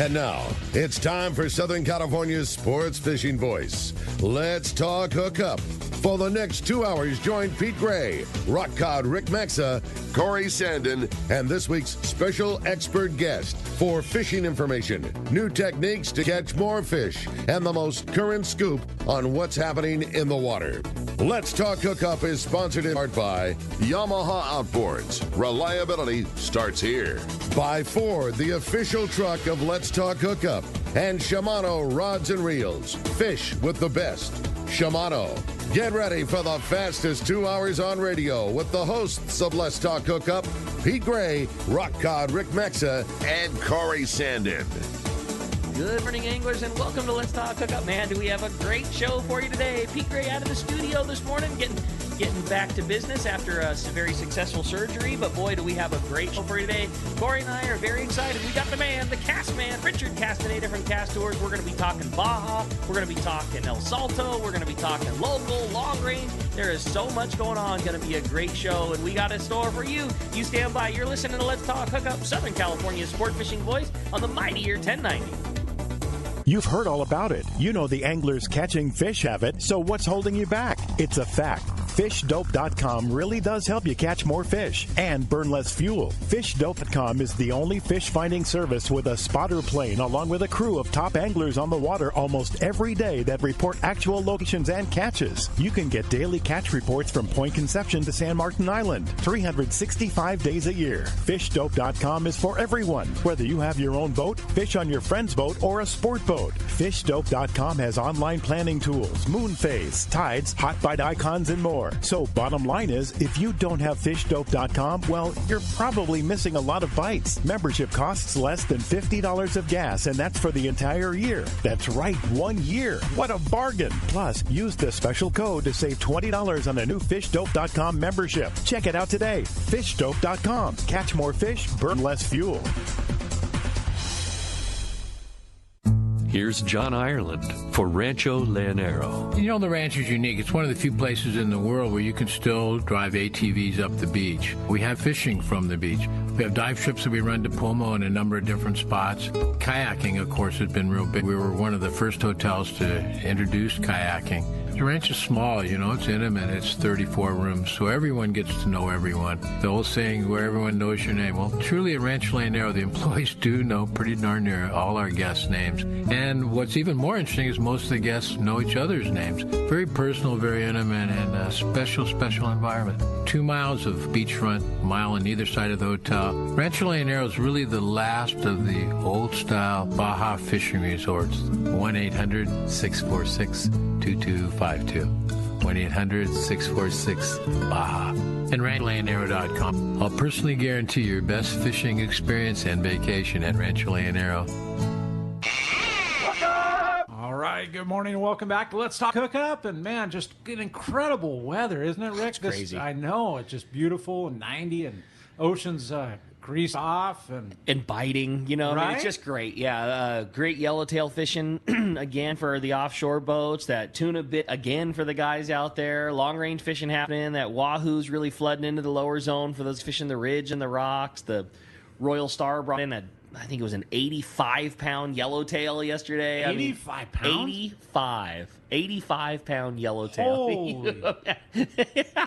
And now, it's time for Southern California's sports fishing voice. Let's talk hookup. For the next 2 hours, join Pete Gray, rock cod Rick Maxa, Corey Sandin, and this week's special expert guest for fishing information, new techniques to catch more fish, and the most current scoop on what's happening in the water. Let's Talk Hookup is sponsored in part by Yamaha Outboards. Reliability starts here. By Ford, the official truck of Let's Talk Hookup. And Shimano Rods and Reels. Fish with the best. Shimano. Get ready for the fastest 2 hours on radio with the hosts of Let's Talk Hookup, Pete Gray, rock cod Rick Maxa, and Corey Sandin. Good morning, anglers, and welcome to Let's Talk Hookup. Man, do we have a great show for you today. Pete Gray out of the studio this morning, getting back to business after a very successful surgery. But boy, do we have a great show for you today. Corey and I are very excited. We got the man, the Cassman, Richard Castaneda from Cast Tours. We're going to be talking Baja. We're going to be talking El Salto. We're going to be talking local, long range. There is so much going on. Going to be a great show, and we got a store for you. You stand by. You're listening to Let's Talk Hookup, Southern California's sport fishing voice on the mightier 1090. You've heard all about it. You know the anglers catching fish have it, so what's holding you back? It's a fact. FishDope.com really does help you catch more fish and burn less fuel. FishDope.com is the only fish finding service with a spotter plane along with a crew of top anglers on the water almost every day that report actual locations and catches. You can get daily catch reports from Point Conception to San Martin Island, 365 days a year. FishDope.com is for everyone, whether you have your own boat, fish on your friend's boat, or a sport boat. FishDope.com has online planning tools, moon phase, tides, hot bite icons, and more. So bottom line is, if you don't have FishDope.com, well, you're probably missing a lot of bites. Membership costs less than $50 of gas, and that's for the entire year. That's right, 1 year. What a bargain. Plus, use the special code to save $20 on a new FishDope.com membership. Check it out today. FishDope.com. Catch more fish, burn less fuel. Here's John Ireland for Rancho Leonero. You know, the ranch is unique. It's one of the few places in the world where you can still drive ATVs up the beach. We have fishing from the beach. We have dive trips that we run to Pomo in a number of different spots. Kayaking, of course, has been real big. We were one of the first hotels to introduce kayaking. The ranch is small, you know, it's intimate. It's 34 rooms, so everyone gets to know everyone. The old saying, where everyone knows your name. Well, truly at Rancho Leonero, the employees do know pretty darn near all our guests' names. And what's even more interesting is most of the guests know each other's names. Very personal, very intimate, and a special, special environment. 2 miles of beachfront, mile on either side of the hotel. Rancho Leonero is really the last of the old-style Baja fishing resorts. 1-800-646-2252. 1-800-646-BAJA. And RanchoLeonero.com. I'll personally guarantee your best fishing experience and vacation at Rancho Leonero. All right, good morning and welcome back to Let's Talk Hookup. And man, just an incredible weather, isn't it, Rick? It's crazy. I know, it's just beautiful and 90 and oceans grease off and biting, you know, right? I mean, it's just great. Yeah, great yellowtail fishing again for the offshore boats. That tuna bit again for the guys out there. Long range fishing happening. That wahoo's really flooding into the lower zone for those fishing the ridge and the rocks. The Royal Star brought in I think it was an 85-pound yellowtail yesterday. 85 pounds? 85-pound yellowtail. Holy.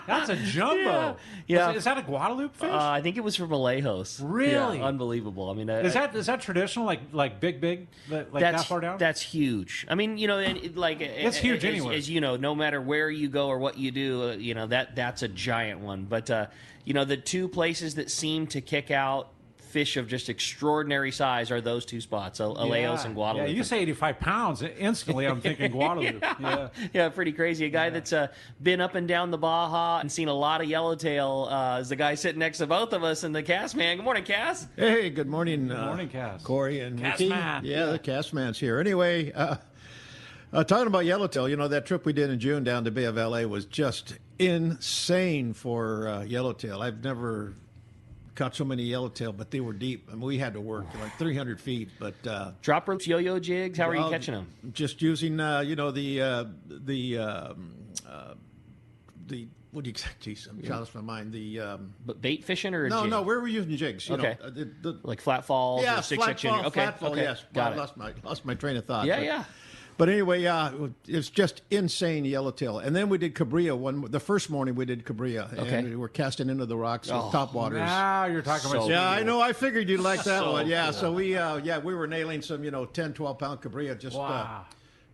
That's a jumbo. Yeah. Is that a Guadalupe fish? I think it was from Vallejo's. Really? Yeah, unbelievable. I mean, is that traditional, like big, like that far down? That's huge. I mean, you know, and it's huge anyway. As you know, no matter where you go or what you do, you know, that's a giant one. But you know, the two places that seem to kick out fish of just extraordinary size are those two spots, Aleos and Guadalupe. Yeah, you say 85 pounds, instantly I'm thinking Guadalupe. Yeah, pretty crazy. A guy that's been up and down the Baja and seen a lot of yellowtail is the guy sitting next to both of us in the Cassman. Good morning, Cass. Hey, good morning. Good morning, Cass. Corey and Ricky. Cassman. Yeah, the Cassman's here. Anyway, talking about yellowtail, you know, that trip we did in June down to Bay of LA was just insane for yellowtail. I've never caught so many yellowtail, but they were deep. I mean, we had to work like 300 feet. But drop ropes, yo-yo jigs. How are you catching them? Just using, you know, the what do you, geez, I'm trying to my mind. But bait fishing or no, jig? no, we were using jigs. You Okay. know, like flat falls yeah, or six flat section. fall, Okay. flat fall, okay. yes. Got Well, it. lost my train of thought. Yeah, but, yeah. But anyway, it's just insane yellowtail. And then we did Cabrillo. The first morning we did Cabrillo. Okay. And we were casting into the rocks with top waters. Now you're talking about. Yeah, I know. I figured you'd like that So one. Yeah, cool. so we were nailing some, 10, 12-pound Cabrillo Wow.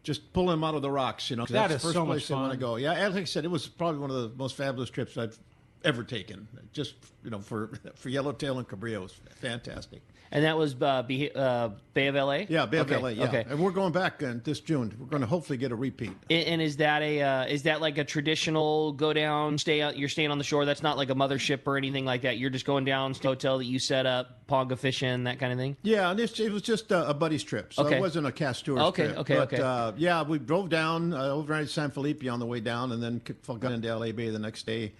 just pulling them out of the rocks, 'cause That that's is the first so place much they want to fun. go. Yeah, and like I said, it was probably one of the most fabulous trips I've ever taken. Just, for yellowtail and Cabrillo, it was fantastic. And that was Bay of LA? Yeah, Bay of Okay, LA, yeah. Okay. And we're going back this June. We're going to hopefully get a repeat. And is that like a traditional go down, you're staying on the shore? That's not like a mothership or anything like that. You're just going down to a hotel that you set up, ponga fishing, that kind of thing? Yeah, and it was just a buddy's trip, so Okay. it wasn't a cast tourist trip. Okay. Yeah, we drove down overnight at San Felipe on the way down, and then got into LA Bay the next day,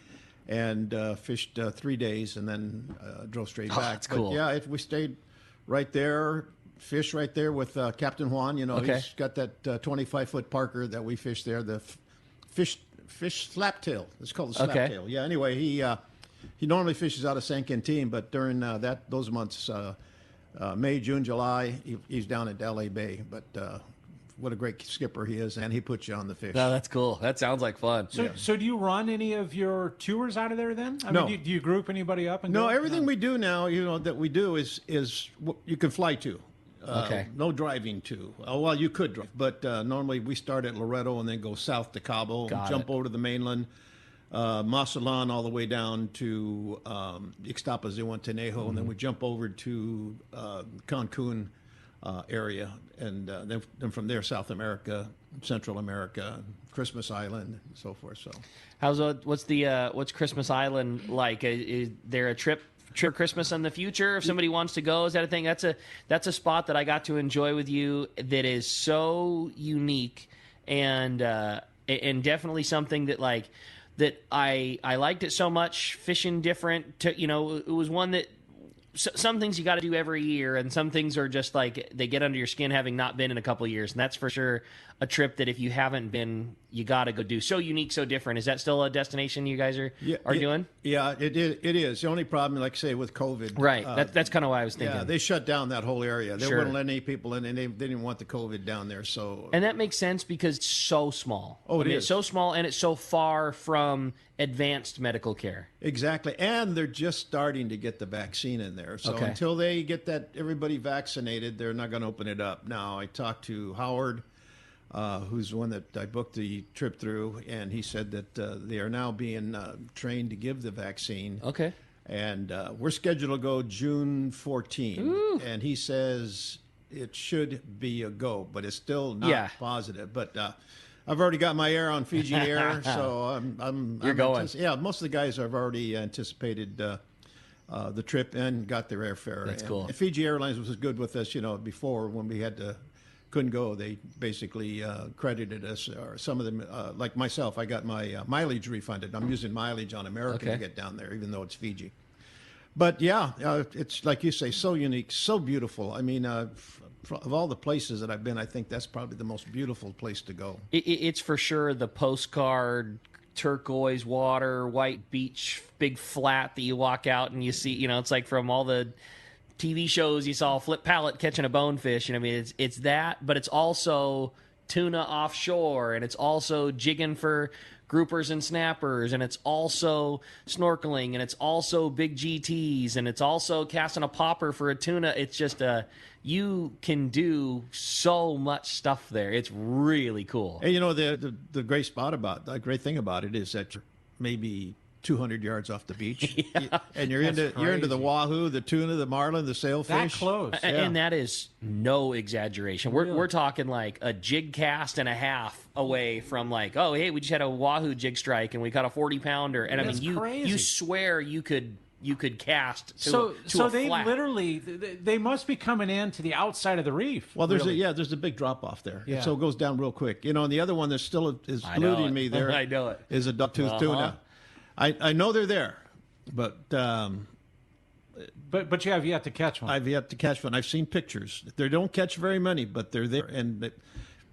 and fished 3 days, and then drove straight back. That's cool. But yeah, we stayed right there, fished right there with Captain Juan. Okay. He's got that 25-foot Parker that we fished there. The fish slaptail. It's called the Okay. slaptail. Yeah. Anyway, he normally fishes out of San Quintin, but during those months, May, June, July, he's down at LA Bay. But what a great skipper he is, and he puts you on the fish. No, that's cool. That sounds like fun. So do you run any of your tours out of there then? No. Do you group anybody up? And No, go? everything we do now, that we do is what you can fly to. Okay. No driving to. Well, you could drive, but normally we start at Loreto and then go south to Cabo, Got jump it. over to the mainland, Mazatlán all the way down to Ixtapas de Huantanejo, and then we jump over to Cancun area, and then from there South America, Central America, Christmas Island, and so forth. So, what's Christmas Island like? Is there a trip Christmas in the future if somebody wants to go? Is that a thing? That's a spot that I got to enjoy with you that is so unique and definitely something that I liked it so much. Fishing different, it was one that some things you got to do every year, and some things are just like they get under your skin having not been in a couple of years, and that's for sure a trip that if you haven't been, you got to go do. So unique, so different. Is that still a destination you guys are doing? Yeah, it is. The only problem, like I say, with COVID. Right. That's kind of why I was thinking. Yeah, they shut down that whole area. They Sure. wouldn't let any people in, and they didn't want the COVID down there. So, And that makes sense because it's so small. Oh, it is. It's so small, and it's so far from advanced medical care. exactly, and they're just starting to get the vaccine in there. So Okay. until they get everybody vaccinated, they're not going to open it up. Now, I talked to Howard, who's the one that I booked the trip through, and he said that they are now being trained to give the vaccine. Okay. And we're scheduled to go June 14. And he says it should be a go, but it's still not positive. But I've already got my air on Fiji Air, so I'm going. Yeah, most of the guys have already anticipated the trip and got their airfare. That's and cool. Fiji Airlines was good with us, before when we couldn't go. They basically credited us, or some of them, like myself, I got my mileage refunded. I'm using mileage on American to get down there, even though it's Fiji. But yeah, it's like you say, so unique, so beautiful. I mean, of all the places that I've been, I think that's probably the most beautiful place to go. It's for sure the postcard turquoise water, white beach, big flat that you walk out and you see, it's like from all the TV shows you saw Flip Pallet catching a bonefish. I mean, it's that, but it's also tuna offshore, and it's also jigging for groupers and snappers, and it's also snorkeling, and it's also big GTs, and it's also casting a popper for a tuna. It's just you can do so much stuff there. It's really cool. And the great thing about it is that you're maybe 200 yards off the beach, and you're into the wahoo, the tuna, the marlin, the sailfish. That close. And that is no exaggeration. We're talking like a jig cast and a half away from like, oh, hey, we just had a wahoo jig strike and we caught a 40-pounder. And That's I mean, crazy. you swear you could cast to So a they flat. literally they must be coming in to the outside of the reef. Well, there's really. there's a big drop off there, Yeah. so it goes down real quick. And the other one that still is I know eluding it. me there. I know it. Is a duck-toothed tuna. I know they're there, but But you have yet to catch one. I've yet to catch one. I've seen pictures. They don't catch very many, but they're there, and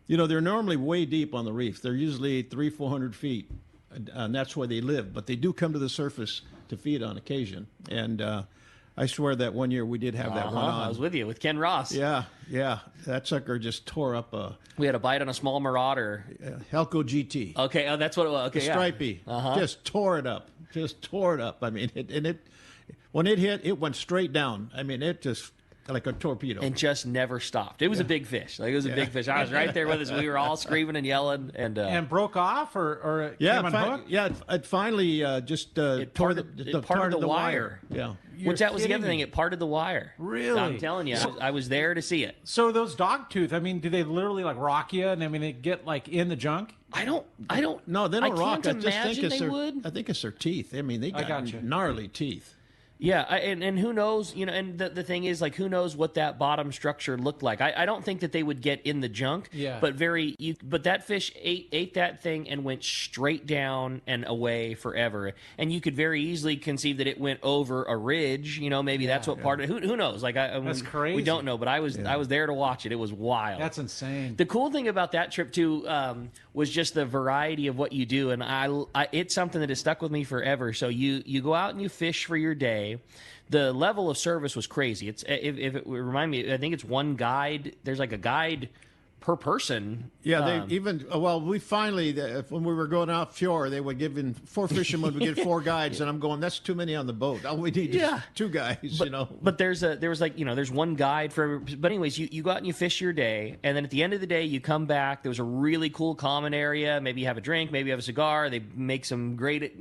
they're normally way deep on the reef. They're usually 300-400 feet, and that's where they live. But they do come to the surface to feed on occasion. And I swear that one year we did have that one on. I was with you, with Ken Ross. Yeah. That sucker just tore up a... We had a bite on a small marauder. Helco GT. Okay, that's what it was. Okay, Stripey. Just tore it up. I mean, when it hit, it went straight down. I mean, it just... like a torpedo. And just never stopped. It was a big fish. Like, it was a big fish. I was right there with us. We were all screaming and yelling. And broke off or it came unhooked? It finally just tore the wire. Yeah. Which that was the other thing. It parted the wire. Really? I'm telling you. I was there to see it. So those dogtooth, I mean, do they literally like rock you? And I mean, they get like in the junk? I don't. No, they don't rock. I think it's their teeth. I mean, they got gnarly teeth. Yeah, and who knows, and the thing is, like, who knows what that bottom structure looked like. I don't think that they would get in the junk, but but that fish ate that thing and went straight down and away forever. And you could very easily conceive that it went over a ridge, maybe that's what part of it. Who knows? Like, that's crazy. We don't know, but I was there to watch it. It was wild. That's insane. The cool thing about that trip, too, was just the variety of what you do. And it's something that has stuck with me forever. So you go out and you fish for your day. The level of service was crazy. It's if it would remind me, I think it's one guide. There's like a guide per person. Yeah, we finally, when we were going out fjord, they would give in 4 fishermen would get 4 guides, and I'm going, that's too many on the boat. All we need is 2 guys, But there's one guide for. But anyways, you go out and you fish your day, and then at the end of the day, you come back. There was a really cool common area. Maybe you have a drink, maybe you have a cigar. They make some great,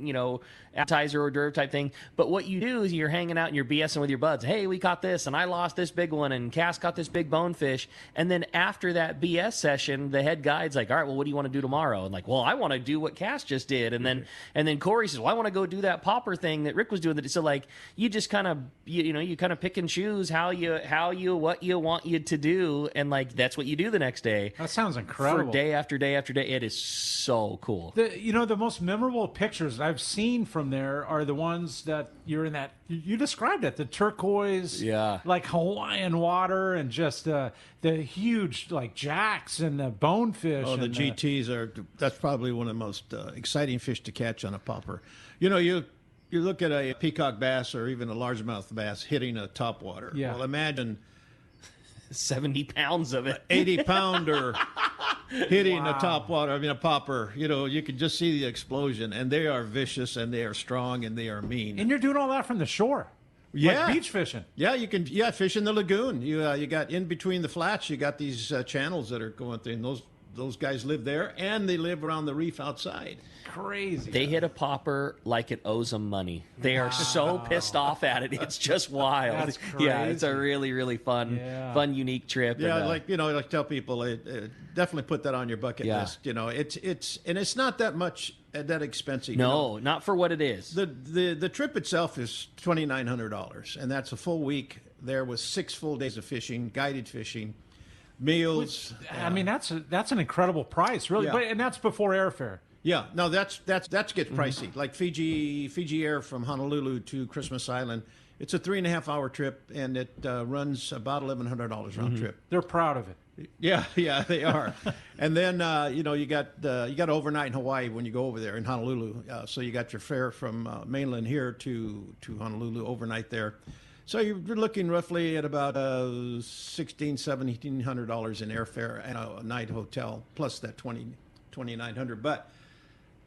appetizer hors d'oeuvre type thing. But what you do is you're hanging out and you're BSing with your buds. Hey, we caught this, and I lost this big one, and Cass caught this big bonefish. And then after that BS session, the head guide's like, all right, well, what do you want to do tomorrow? And like, well, I want to do what Cass just did. And then Corey says, well, I want to go do that popper thing that Rick was doing. So like, you just kind of, you kind of pick and choose what you want you to do. And like, that's what you do the next day. That sounds incredible. For day after day after day. It is so cool. The most memorable pictures I've seen from there are the ones that you're in that, you described it, the turquoise, like Hawaiian water, and just the huge like jacks and the bonefish. Oh, the GTs that's probably one of the most exciting fish to catch on a popper. You look at a peacock bass or even a largemouth bass hitting a topwater. Yeah. Well, imagine 70 pounds of it. 80-pounder hitting a topwater, a popper. You can just see the explosion, and they are vicious, and they are strong, and they are mean. And you're doing all that from the shore. Yeah. Like beach fishing. Yeah, you can fish in the lagoon. You got in between the flats, you got these channels that are going through, and those guys live there, and they live around the reef outside. Crazy. They hit a popper like it owes them money. They are so pissed off at it. It's just wild. That's crazy. Yeah, it's a really, really fun, unique trip. Yeah, and, like tell people, definitely put that on your bucket list. It's not that much that expensive. No, not for what it is. The trip itself is $2,900, and that's a full week there with 6 full days of fishing, guided fishing. Meals. That's an incredible price, really. Yeah. But and that's before airfare. Yeah, no, that gets pricey. Like Fiji Air from Honolulu to Christmas Island, it's a 3.5-hour trip, and it runs about $1,100 round trip. They're proud of it. Yeah, they are. And then you got overnight in Hawaii when you go over there in Honolulu. So you got your fare from mainland here to Honolulu overnight there. So you're looking roughly at about $1,600, $1,700 in airfare and a night hotel, plus that $2,900. But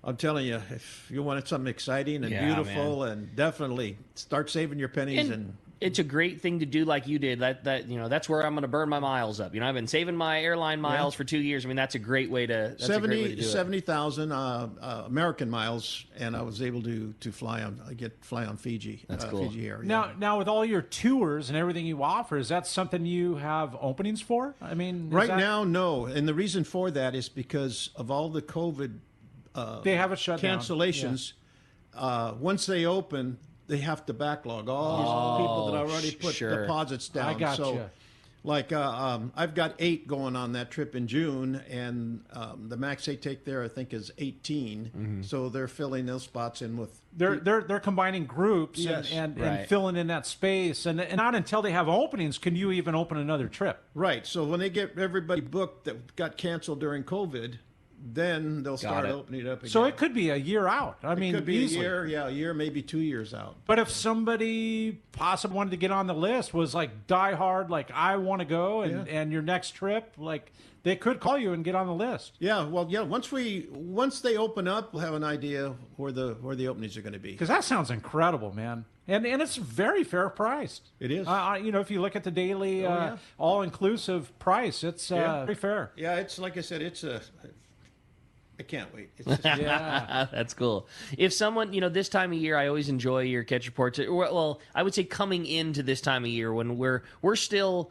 I'm telling you, if you wanted something exciting and beautiful, and definitely start saving your pennies and it's a great thing to do like you did. That's where I'm going to burn my miles up. I've been saving my airline miles for 2 years. That's a great way to. 70,000 American miles, and I was able to fly on Fiji. That's cool. Fiji Air. Now with all your tours and everything you offer, is that something you have openings for? Now, no, and the reason for that is because of all the COVID. They have a shutdown. Cancellations. Yeah. Once they open, they have to backlog all these people that already put deposits down. I gotcha. Like I've got 8 going on that trip in June, and the max they take there I think is 18. Mm-hmm. So they're filling those spots in with. They're combining groups and filling in that space, and not until they have openings can you even open another trip. Right. So when they get everybody booked that got canceled during COVID, then they'll start opening it up again. So it could be a year out. I mean, it could be easily. a year, maybe 2 years out. But if somebody possibly wanted to get on the list, was like die hard, like I want to go, and your next trip, like they could call you and get on the list. Yeah, well, once they open up, we'll have an idea where the openings are going to be. Because that sounds incredible, man. And it's very fair priced. It is. If you look at the daily all-inclusive price, it's very fair. Yeah, it's like I said, I can't wait. It's just, That's cool. If someone, this time of year, I always enjoy your catch reports. Well, I would say coming into this time of year when we're still,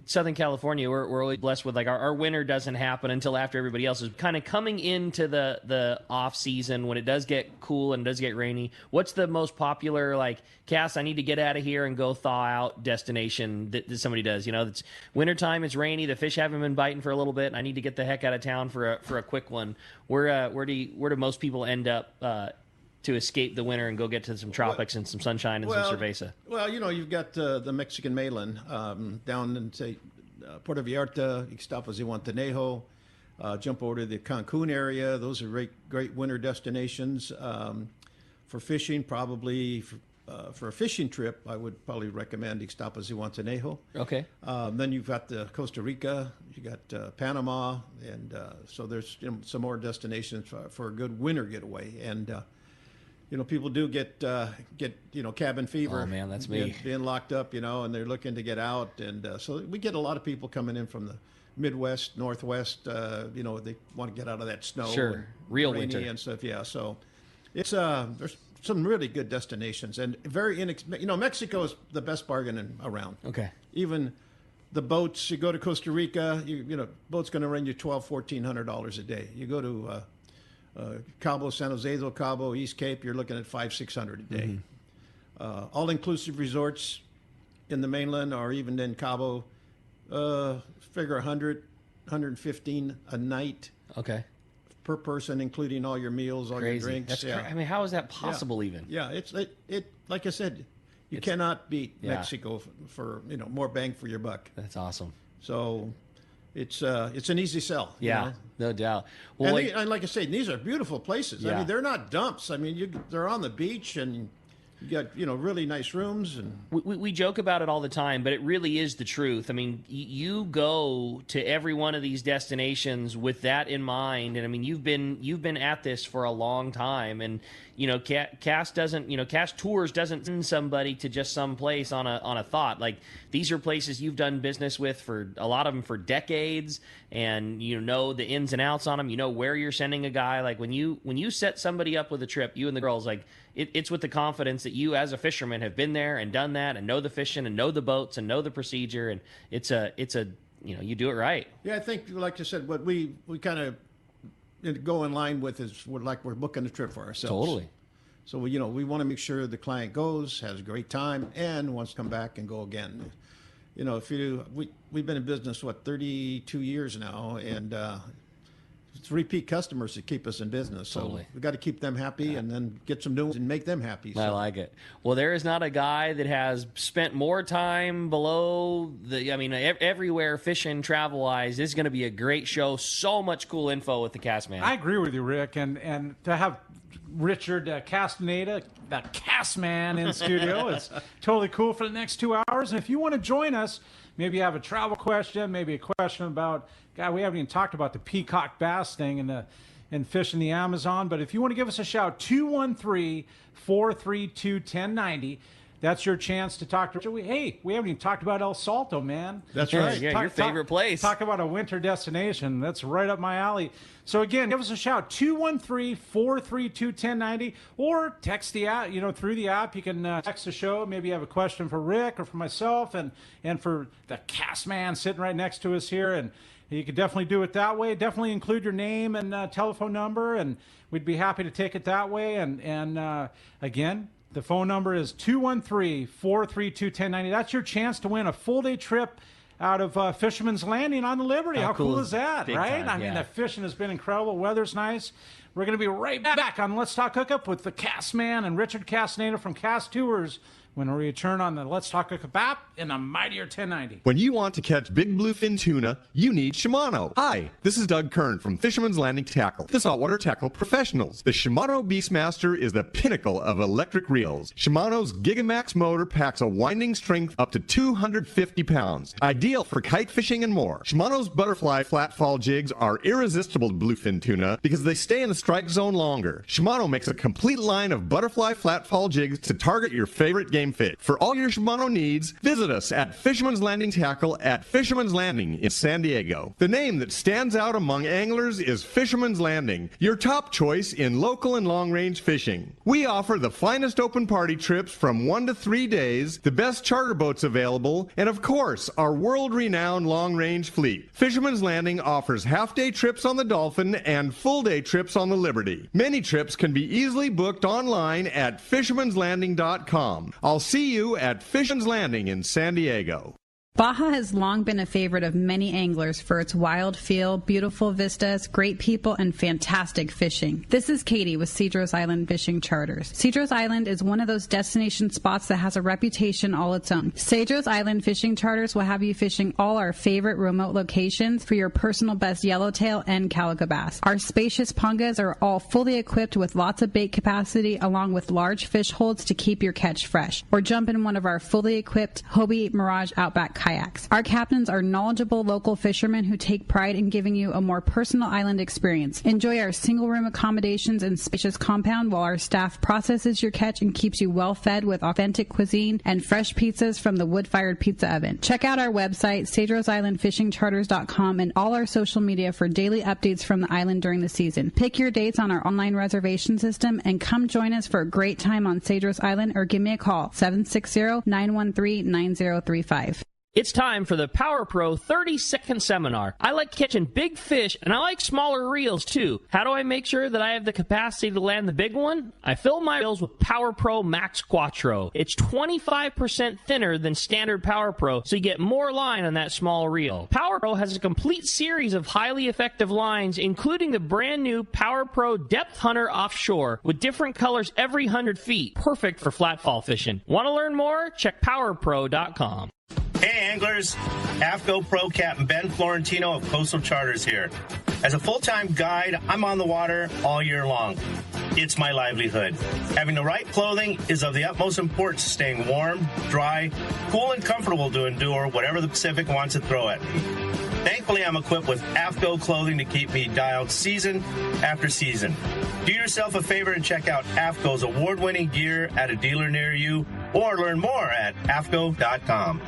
Southern California, we're always blessed with, like, our winter doesn't happen until after everybody else is kind of coming into the off season when it does get cool and does get rainy. What's the most popular, like, Cass, I need to get out of here and go thaw out destination that somebody does? It's wintertime, it's rainy, the fish haven't been biting for a little bit, and I need to get the heck out of town for a quick one. Where do most people end up to escape the winter and go get to some tropics and some sunshine and some cerveza? Well, you've got the Mexican mainland down in, say, Puerto Vallarta, Ixtapas y Guantanejo, jump over to the Cancun area. Those are great winter destinations. For fishing, probably for a fishing trip, I would probably recommend Ixtapas y Guantanejo. Okay. Then you've got Costa Rica, you got Panama, and so there's some more destinations for a good winter getaway. And people do get cabin fever. Oh man, that's me. Being locked up, and they're looking to get out, and so we get a lot of people coming in from the Midwest, Northwest. They want to get out of that snow. Sure, and real rainy winter and stuff. Yeah, so it's there's some really good destinations and very Mexico is the best bargain around. Okay. Even the boats, you go to Costa Rica, boat's going to run you $1,200-$1,400 a day. You go to Cabo, San Jose del Cabo, East Cape, you're looking at $500-$600 a day. Mm-hmm. All-inclusive resorts in the mainland or even in Cabo, figure $100-$115 a night. Okay. Per person, including all your meals, all Crazy. your drinks. That's how is that possible even? Yeah, it's like I said, you cannot beat Mexico for more bang for your buck. That's awesome. So it's an easy sell. Yeah, no doubt. Well, and like I say, these are beautiful places. Yeah. I mean, they're not dumps. I mean, they're on the beach and you got really nice rooms. And we joke about it all the time, but it really is the truth. I mean, you go to every one of these destinations with that in mind, and I mean, you've been at this for a long time, and Cass Tours doesn't send somebody to just some place on a thought. Like, these are places you've done business with for a lot of them for decades, and the ins and outs on them. Where you're sending a guy. Like, when you set somebody up with a trip, you and the girls, like, it's with the confidence that you as a fisherman have been there and done that and know the fishing and know the boats and know the procedure, and it's a you do it right. Yeah, I think, like I said, what we kind of go in line with is we're booking a trip for ourselves. Totally. So we want to make sure the client goes, has a great time, and wants to come back and go again. We've been in business 32 years now, and it's repeat customers that keep us in business. So Totally. we've got to keep them happy and then get some new ones and make them happy. So. I like it. Well, there is not a guy that has spent more time below everywhere fishing travel-wise. This is going to be a great show. So much cool info with the Cassman. I agree with you, Rick. And to have Richard Castaneda, the Cassman, in studio is totally cool for the next 2 hours. And if you want to join us, maybe you have a travel question, maybe a question about, God, we haven't even talked about the peacock bass thing and fish in the Amazon. But if you want to give us a shout, 213-432-1090. That's your chance to talk to Richard. Hey, we haven't even talked about El Salto, man. That's right. Yeah, your favorite place. Talk about a winter destination. That's right up my alley. So again, give us a shout, 213-432-1090, or text the app. Through the app, you can text the show. Maybe you have a question for Rick or for myself, and for the Cassman sitting right next to us here. And you could definitely do it that way. Definitely include your name and telephone number, and we'd be happy to take it that way. And again, the phone number is 213-432-1090. That's your chance to win a full-day trip out of Fisherman's Landing on the Liberty. How cool is that, right? I mean, the fishing has been incredible. Weather's nice. We're going to be right back on Let's Talk Hookup with the Cassman and Richard Castaneda from Cass Tours when we return on the Let's Talk Hookup app in a mightier 1090. When you want to catch big bluefin tuna, you need Shimano. Hi, this is Doug Kern from Fisherman's Landing Tackle, the saltwater tackle professionals. The Shimano Beastmaster is the pinnacle of electric reels. Shimano's Gigamax motor packs a winding strength up to 250 pounds, ideal for kite fishing and more. Shimano's butterfly flatfall jigs are irresistible to bluefin tuna because they stay in the strike zone longer. Shimano makes a complete line of butterfly flatfall jigs to target your favorite game fish. For all your Shimano needs, visit us at Fisherman's Landing Tackle at Fisherman's Landing in San Diego. The name that stands out among anglers is Fisherman's Landing, your top choice in local and long-range fishing. We offer the finest open party trips from 1 to 3 days, the best charter boats available, and of course, our world-renowned long-range fleet. Fisherman's Landing offers half-day trips on the Dolphin and full-day trips on the Liberty. Many trips can be easily booked online at fishermanslanding.com. I'll see you at Fisherman's Landing in San Diego. Baja has long been a favorite of many anglers for its wild feel, beautiful vistas, great people, and fantastic fishing. This is Katie with Sidrose Island Fishing Charters. Sidrose Island is one of those destination spots that has a reputation all its own. Sidrose Island Fishing Charters will have you fishing all our favorite remote locations for your personal best yellowtail and calico bass. Our spacious pungas are all fully equipped with lots of bait capacity along with large fish holds to keep your catch fresh. Or jump in one of our fully equipped Hobie Mirage Outback kayaks. Our captains are knowledgeable local fishermen who take pride in giving you a more personal island experience. Enjoy our single-room accommodations and spacious compound while our staff processes your catch and keeps you well fed with authentic cuisine and fresh pizzas from the wood-fired pizza oven. Check out our website, SidroseIslandFishingCharters.com, and all our social media for daily updates from the island during the season. Pick your dates on our online reservation system and come join us for a great time on Sidrose Island or give me a call, 760-913-9035. It's time for the Power Pro 30-second seminar. I like catching big fish, and I like smaller reels, too. How do I make sure that I have the capacity to land the big one? I fill my reels with Power Pro Max Quattro. It's 25% thinner than standard Power Pro, so you get more line on that small reel. Power Pro has a complete series of highly effective lines, including the brand new Power Pro Depth Hunter Offshore, with different colors every 100 feet. Perfect for flatfall fishing. Want to learn more? Check PowerPro.com. Hey anglers, AFCO Pro Captain Ben Florentino of Coastal Charters here. As a full-time guide, I'm on the water all year long. It's my livelihood. Having the right clothing is of the utmost importance to staying warm, dry, cool, and comfortable to endure whatever the Pacific wants to throw at me. Thankfully, I'm equipped with AFCO clothing to keep me dialed season after season. Do yourself a favor and check out AFCO's award-winning gear at a dealer near you, or learn more at AFCO.com.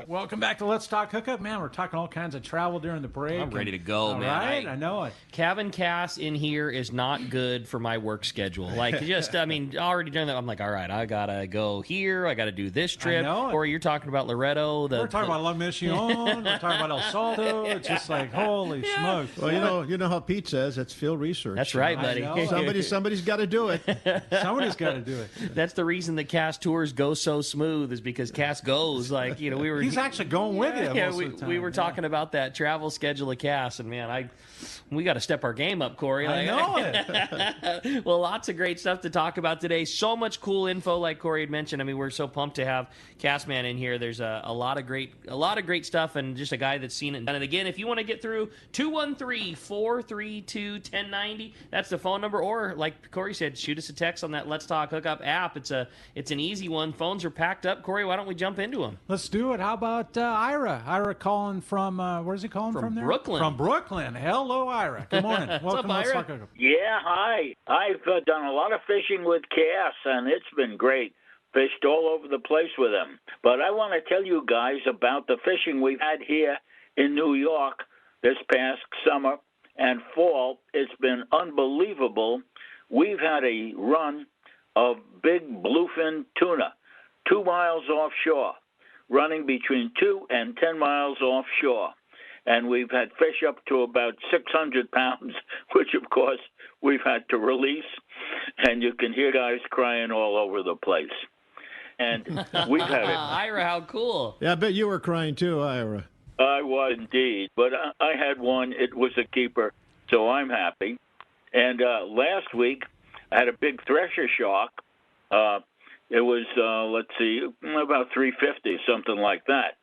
Welcome back to Let's Talk Hookup. Man, we're talking all kinds of travel during the break. I'm ready to go, man. Right? I know it. Cabin Cass in here is not good for my work schedule. Like, just, I mean, already doing that, I'm like, all right, I got to go here. I got to do this trip. I know it. Or you're talking about Loretto. We're talking about La Mission. We're talking about El Salto. It's just like, holy smokes. Well, you know how Pete says, it's field research. That's right, buddy. Somebody's got to do it. Somebody's got to do it. That's the reason that Cass tours go so smooth, is because Cass goes. Like, you know, we were. He's actually going with you. Yeah, most of the time. we were talking about that travel schedule of Cass, and man, we got to step our game up, Corey. I know it. Well, lots of great stuff to talk about today. So much cool info, like Corey had mentioned. I mean, we're so pumped to have Cassman in here. There's a lot of great stuff, and just a guy that's seen it and done it. Again, if you want to get through, 213-432-1090. That's the phone number. Or, like Corey said, shoot us a text on that Let's Talk Hookup app. It's an easy one. Phones are packed up. Corey, why don't we jump into them? Let's do it. How about Ira? Ira calling from, where's he calling from there? Brooklyn. From Brooklyn. Hello, Ira. Good morning. Welcome to Let's Talk Hookup. Yeah, hi. I've done a lot of fishing with Cass, and it's been great. Fished all over the place with him. But I want to tell you guys about the fishing we've had here in New York this past summer and fall. It's been unbelievable. We've had a run of big bluefin tuna 2 miles offshore, running between 2 and 10 miles offshore. And we've had fish up to about 600 pounds, which, of course, we've had to release. And you can hear guys crying all over the place. And we've had it. Ira, how cool. Yeah, I bet you were crying too, Ira. I was indeed. But I had one. It was a keeper, so I'm happy. And last week, I had a big thresher shark it was, let's see, about 350, something like that.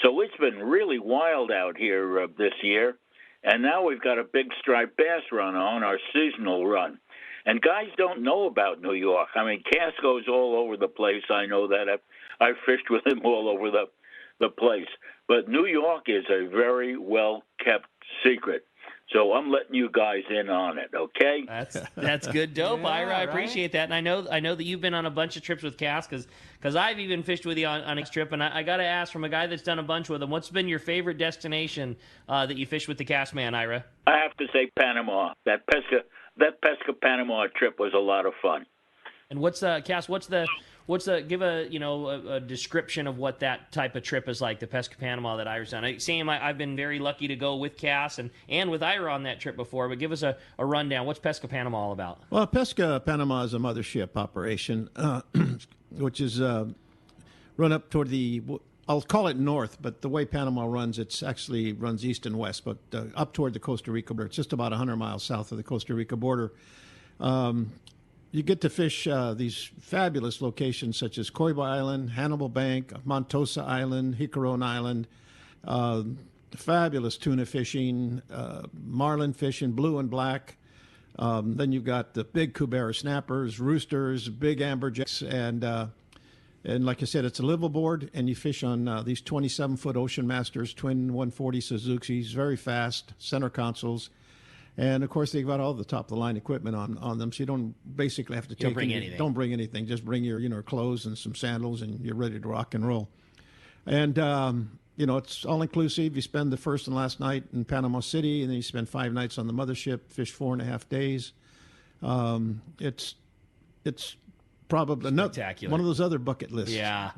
So it's been really wild out here this year. And now we've got a big striped bass run on, our seasonal run. And guys don't know about New York. I mean, Cass goes all over the place. I know that. I've fished with him all over the place. But New York is a very well-kept secret. So I'm letting you guys in on it, okay? That's good dope, Ira. I appreciate that. And I know that you've been on a bunch of trips with Cass because I've even fished with you on a trip. And I got to ask, from a guy that's done a bunch with him, what's been your favorite destination that you fished with the Cassman, Ira? I have to say Panama. That pesca Panama trip was a lot of fun. And Cass, give a description of what that type of trip is like, the Pesca Panama that Ira's done. I've been very lucky to go with Cass and with Ira on that trip before, but give us a rundown. What's Pesca Panama all about? Well, Pesca Panama is a mothership operation, which is run up toward I'll call it north, but the way Panama runs, it actually runs east and west, but up toward the Costa Rica border. It's just about 100 miles south of the Costa Rica border. You get to fish these fabulous locations such as Coiba Island, Hannibal Bank, Montosa Island, Jicaron Island, fabulous tuna fishing, marlin fishing, blue and black. Then you've got the big Cubera snappers, roosters, big amberjacks, and like I said, it's a liveaboard, and you fish on these 27-foot Ocean Masters, twin 140 Suzukis, very fast, center consoles. And, of course, they've got all the top-of-the-line equipment on them, so you don't basically have to Don't bring anything. Don't bring anything. Just bring your clothes and some sandals, and you're ready to rock and roll. And, it's all-inclusive. You spend the first and last night in Panama City, and then you spend 5 nights on the mothership, fish 4.5 days. It's probably one of those other bucket lists. Yeah.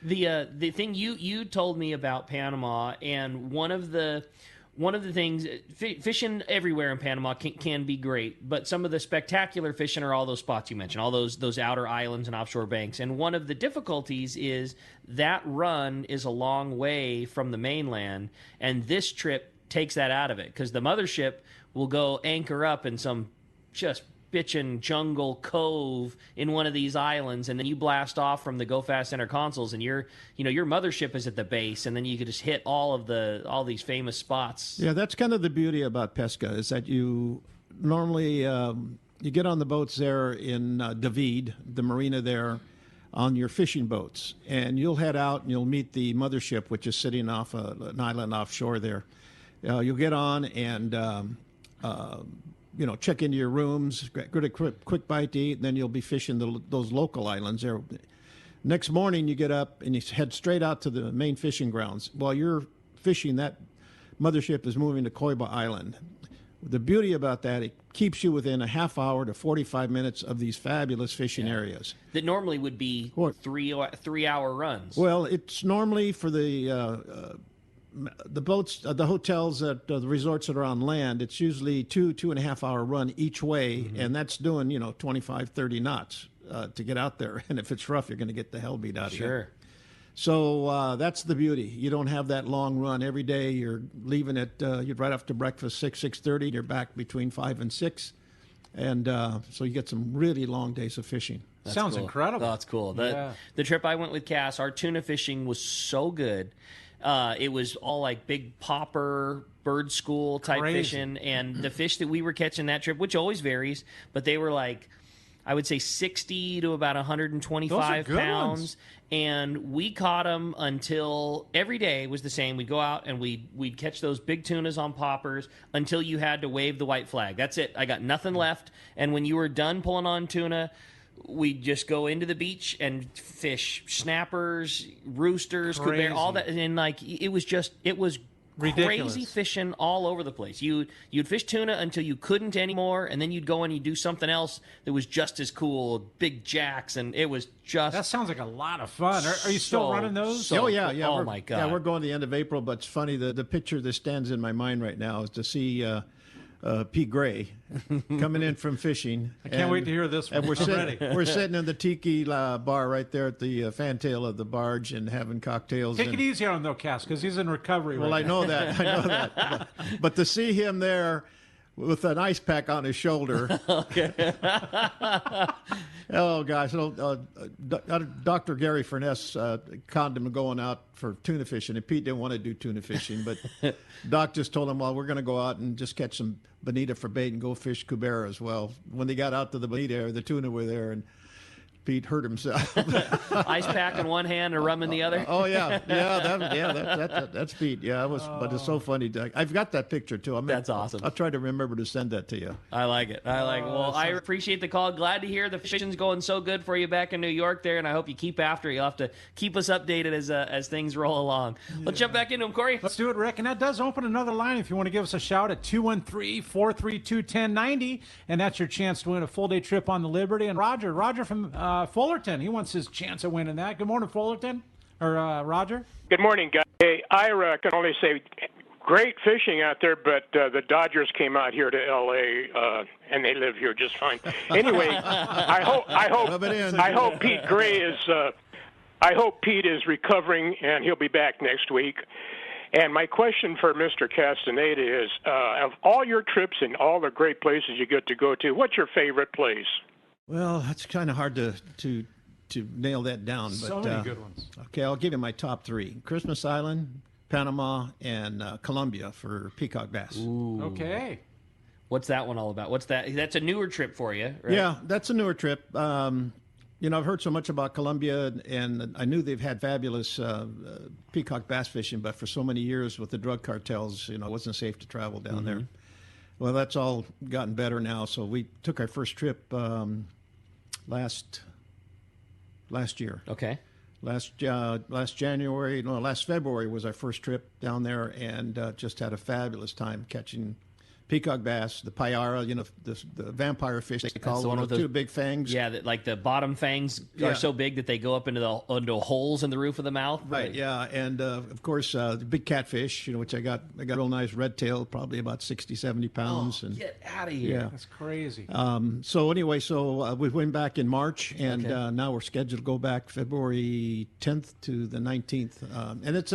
The thing you told me about Panama, and one of the things, fishing everywhere in Panama can be great, but some of the spectacular fishing are all those spots you mentioned, all those outer islands and offshore banks. And one of the difficulties is that run is a long way from the mainland, and this trip takes that out of it, because the mothership will go anchor up in some just bitchin' jungle cove in one of these islands, and then you blast off from the Go Fast Center consoles, and your mothership is at the base, and then you could just hit all these famous spots. Yeah, that's kind of the beauty about Pesca, is that you normally you get on the boats there in David, the marina there, on your fishing boats, and you'll head out and you'll meet the mothership, which is sitting off an island offshore there. You'll get on and check into your rooms, get a quick bite to eat, and then you'll be fishing those local islands there. Next morning, you get up and you head straight out to the main fishing grounds. While you're fishing, that mothership is moving to Coiba Island. The beauty about that, it keeps you within a half hour to 45 minutes of these fabulous fishing areas. That normally would be 3-hour runs. Well, it's normally for the boats, the hotels, the resorts that are on land, it's usually 2.5 hour run each way, and that's doing 25, 30 knots to get out there. And if it's rough, you're going to get the hell beat out of you. Sure. So that's the beauty. You don't have that long run every day. You're leaving at you're right after breakfast 6:30. You're back between 5 and 6, and so you get some really long days of fishing. Sounds cool. incredible. Oh, that's cool. The trip I went with Cass, our tuna fishing was so good. It was all like big popper, bird school type fishing, and the fish that we were catching that trip, which always varies, but they were like, I would say 60 to about 125 pounds, ones. And we caught them until every day was the same. We'd go out and we'd catch those big tunas on poppers until you had to wave the white flag. That's it. I got nothing left. And when you were done pulling on tuna, we'd just go into the beach and fish snappers, roosters, Cubera, all that, and it was ridiculous. Crazy fishing all over the place. You'd fish tuna until you couldn't anymore, and then you'd go and you'd do something else that was just as cool, big jacks, and it was just. That sounds like a lot of fun. Are you still running those? Oh yeah. Oh my God. Yeah, we're going to the end of April, but it's funny, the picture that stands in my mind right now is to see Pete Gray coming in from fishing. I can't wait to hear this one. And we're sitting in the tiki bar right there at the fantail of the barge and having cocktails. Take it easy on him, though, Cass, because he's in recovery. Well, I know that. But to see him there with an ice pack on his shoulder. Okay. Oh, gosh. Dr. Gary Furness conned him going out for tuna fishing, and Pete didn't want to do tuna fishing, but Doc just told him, well, we're going to go out and just catch some bonita for bait and go fish Cubera as well. When they got out to the bonita, the tuna were there, and Pete hurt himself. Ice pack in one hand and rum in the other. Oh yeah, that's Pete. Yeah, but it's so funny. I've got that picture too. That's awesome. I'll try to remember to send that to you. I like it. Well, I appreciate the call. Glad to hear the fishing's going so good for you back in New York there, and I hope you keep after it. You'll have to keep us updated as things roll along. Let's jump back into them, Corey. Let's do it, Rick. And that does open another line if you want to give us a shout at 213-432-1090, and that's your chance to win a full day trip on the Liberty. And Roger from Fullerton, he wants his chance at winning that. Good morning, Fullerton. Or Roger. Good morning, guys. Hey, I can only say great fishing out there, but the Dodgers came out here to L.A. And they live here just fine. Anyway, I hope Pete Gray is. I hope Pete is recovering and he'll be back next week. And my question for Mr. Castaneda is: of all your trips and all the great places you get to go to, what's your favorite place? Well, that's kind of hard to nail that down. But, so many good ones. Okay, I'll give you my top three: Christmas Island, Panama, and Colombia for peacock bass. Ooh. Okay. What's that one all about? What's that? That's a newer trip for you, right? Yeah, that's a newer trip. I've heard so much about Colombia, and I knew they've had fabulous peacock bass fishing, but for so many years with the drug cartels, it wasn't safe to travel down there. Well, that's all gotten better now. So we took our first trip last year. Okay. Last February was our first trip down there, and just had a fabulous time catching peacock bass, the payara, the vampire fish they call them, with two big fangs. Yeah, like the bottom fangs are so big that they go up into holes in the roof of the mouth. Right. Yeah, and of course the big catfish, which I got a real nice red tail, probably about 60, 70 pounds. Oh, get out of here! Yeah. That's crazy. So anyway, we went back in March, and now we're scheduled to go back February 10th to the 19th, and it's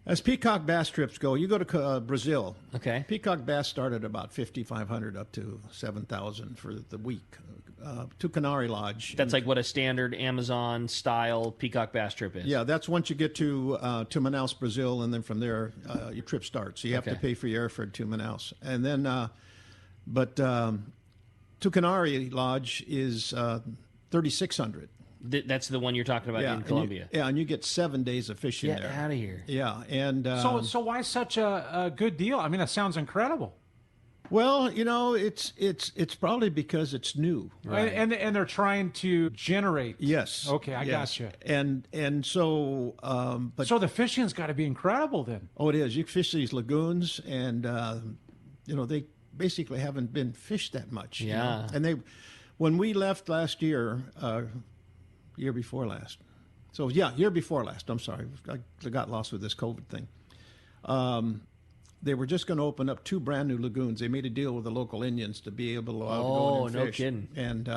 as peacock bass trips go, you go to Brazil. Okay. Peacock bass start at about 5,500 up to 7,000 for the week. To Canary Lodge. That's like what a standard Amazon-style peacock bass trip is. Yeah, that's once you get to Manaus, Brazil, and then from there your trip starts. So you have to pay for your airfare to Manaus. And then, to Canary Lodge is 3,600. That's the one you're talking about in Colombia. And you get 7 days of fishing there. Get out of here. Yeah, and so why such a good deal? I mean, that sounds incredible. Well, it's probably because it's new, right? And they're trying to generate. Yes. Okay, I gotcha. And so, so the fishing's got to be incredible then. Oh, it is. You fish these lagoons, and they basically haven't been fished that much. Yeah. And when we left last year. Year before last. So, year before last. I'm sorry. I got lost with this COVID thing. They were just going to open up 2 brand new lagoons. They made a deal with the local Indians to be able to go out and fish. No kidding. And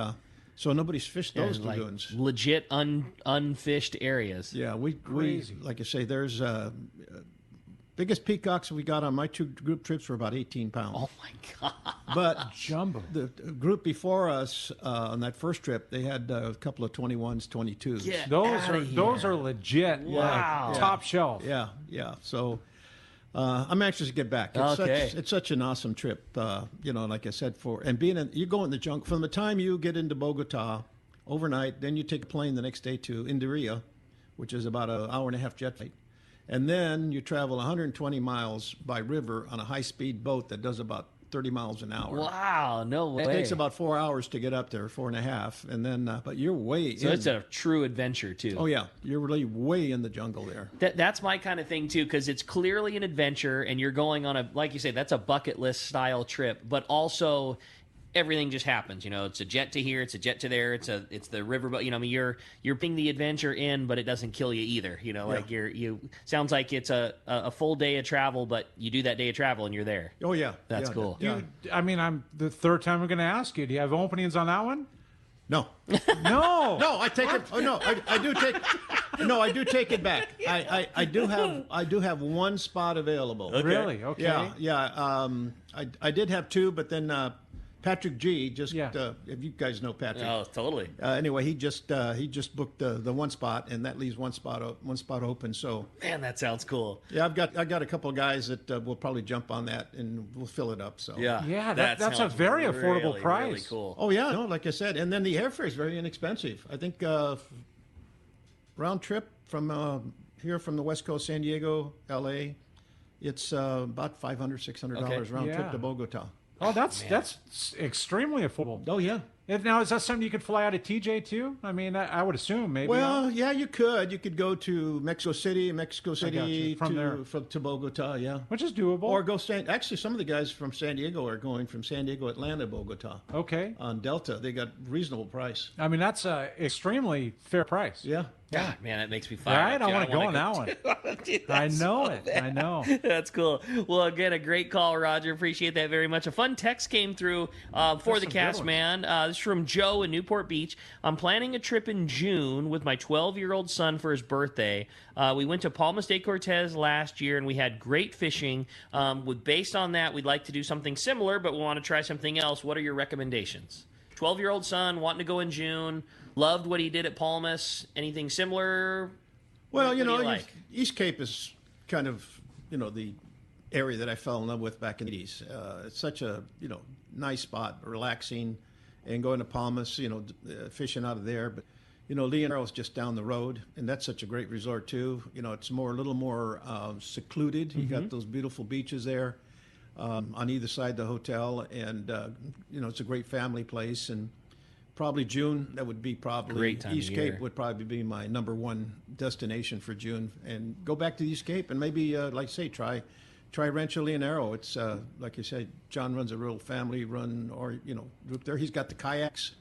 so nobody's fished those lagoons. Legit unfished areas. Yeah, we like I say, there's biggest peacocks we got on my 2 group trips were about 18 pounds. Oh my God! But jumbo. The group before us on that first trip, they had a couple of 21s, 22s. Those are legit. Wow! Top shelf. Yeah. So I'm anxious to get back. It's such an awesome trip. Like I said, you go in the jungle from the time you get into Bogota overnight, then you take a plane the next day to Indiria, which is about an hour and a half jet flight. And then you travel 120 miles by river on a high-speed boat that does about 30 miles an hour. Wow, no way. It takes about 4 hours to get up there, 4.5. And then, but you're way in. So it's a true adventure, too. Oh, yeah. You're really way in the jungle there. That's my kind of thing, too, because it's clearly an adventure, and you're going on like you say, that's a bucket list style trip, but also everything just happens. It's a jet to here, it's a jet to there, it's the riverboat. You're putting the adventure in, but it doesn't kill you either. Like you sounds like it's a full day of travel, but you do that day of travel and you're there. Oh yeah, that's cool. Yeah. I'm the third time I'm going to ask you. Do you have openings on that one? No. No. No, I take it. Oh no, I do take. No, I do take it back. I do have one spot available. Okay. Really? Okay. Yeah. I did have two, but then Patrick G. just if you guys know Patrick. Oh, totally. Anyway, he just booked the one spot, and that leaves one spot open. So man, that sounds cool. Yeah, I got a couple of guys that will probably jump on that, and we'll fill it up. So yeah, that's a very affordable price. Really cool. Oh yeah, no, like I said, and then the airfare is very inexpensive. I think round trip from here from the West Coast, San Diego, L.A., it's about $500, $600 round trip to Bogota. Oh, that's extremely affordable. Oh yeah. Now, is that something you could fly out of TJ too? I mean, I would assume maybe. Well, yeah, you could. You could go to Mexico City from there to Bogota, yeah, which is doable. Or go actually, some of the guys from San Diego are going from San Diego, Atlanta, Bogota. Okay. On Delta, they got reasonable price. I mean, that's a extremely fair price. Yeah. God, man, that makes me fire. Right? I want to go on that one. Dude, I know it. I know. That's cool. Well, again, a great call, Roger. Appreciate that very much. A fun text came through for the Cassman. This is from Joe in Newport Beach. I'm planning a trip in June with my 12-year-old son for his birthday. We went to Palmas de Cortez last year, and we had great fishing. Based on that, we'd like to do something similar, but we want to try something else. What are your recommendations? 12-year-old son, wanting to go in June. Loved what he did at Palmas. Anything similar? Well, East Cape is kind of, the area that I fell in love with back in the 80s. It's such a, nice spot, relaxing, and going to Palmas, fishing out of there. But, Leonardo is just down the road, and that's such a great resort too. It's a little more secluded. You got those beautiful beaches there on either side of the hotel, and, it's a great family place. And probably June, that would be probably East Cape would probably be my number one destination for June, and go back to the East Cape and maybe, like I say, try Rancho Leonardo. It's like you said, John runs a real family run group there. He's got the kayaks,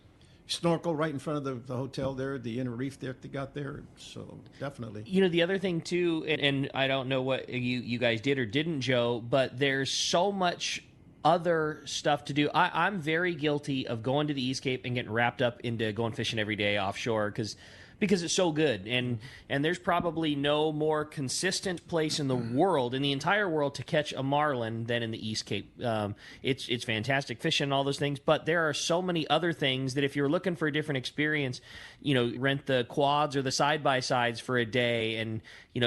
snorkel right in front of the hotel there, the inner reef there they got there. So definitely. The other thing too, and I don't know what you guys did or didn't, Joe, but there's so much other stuff to do. I'm very guilty of going to the East Cape and getting wrapped up into going fishing every day offshore because it's so good, and there's probably no more consistent place in the world, in the entire world, to catch a marlin than in the East Cape. It's fantastic fishing and all those things, but there are so many other things that if you're looking for a different experience, rent the quads or the side-by-sides for a day and,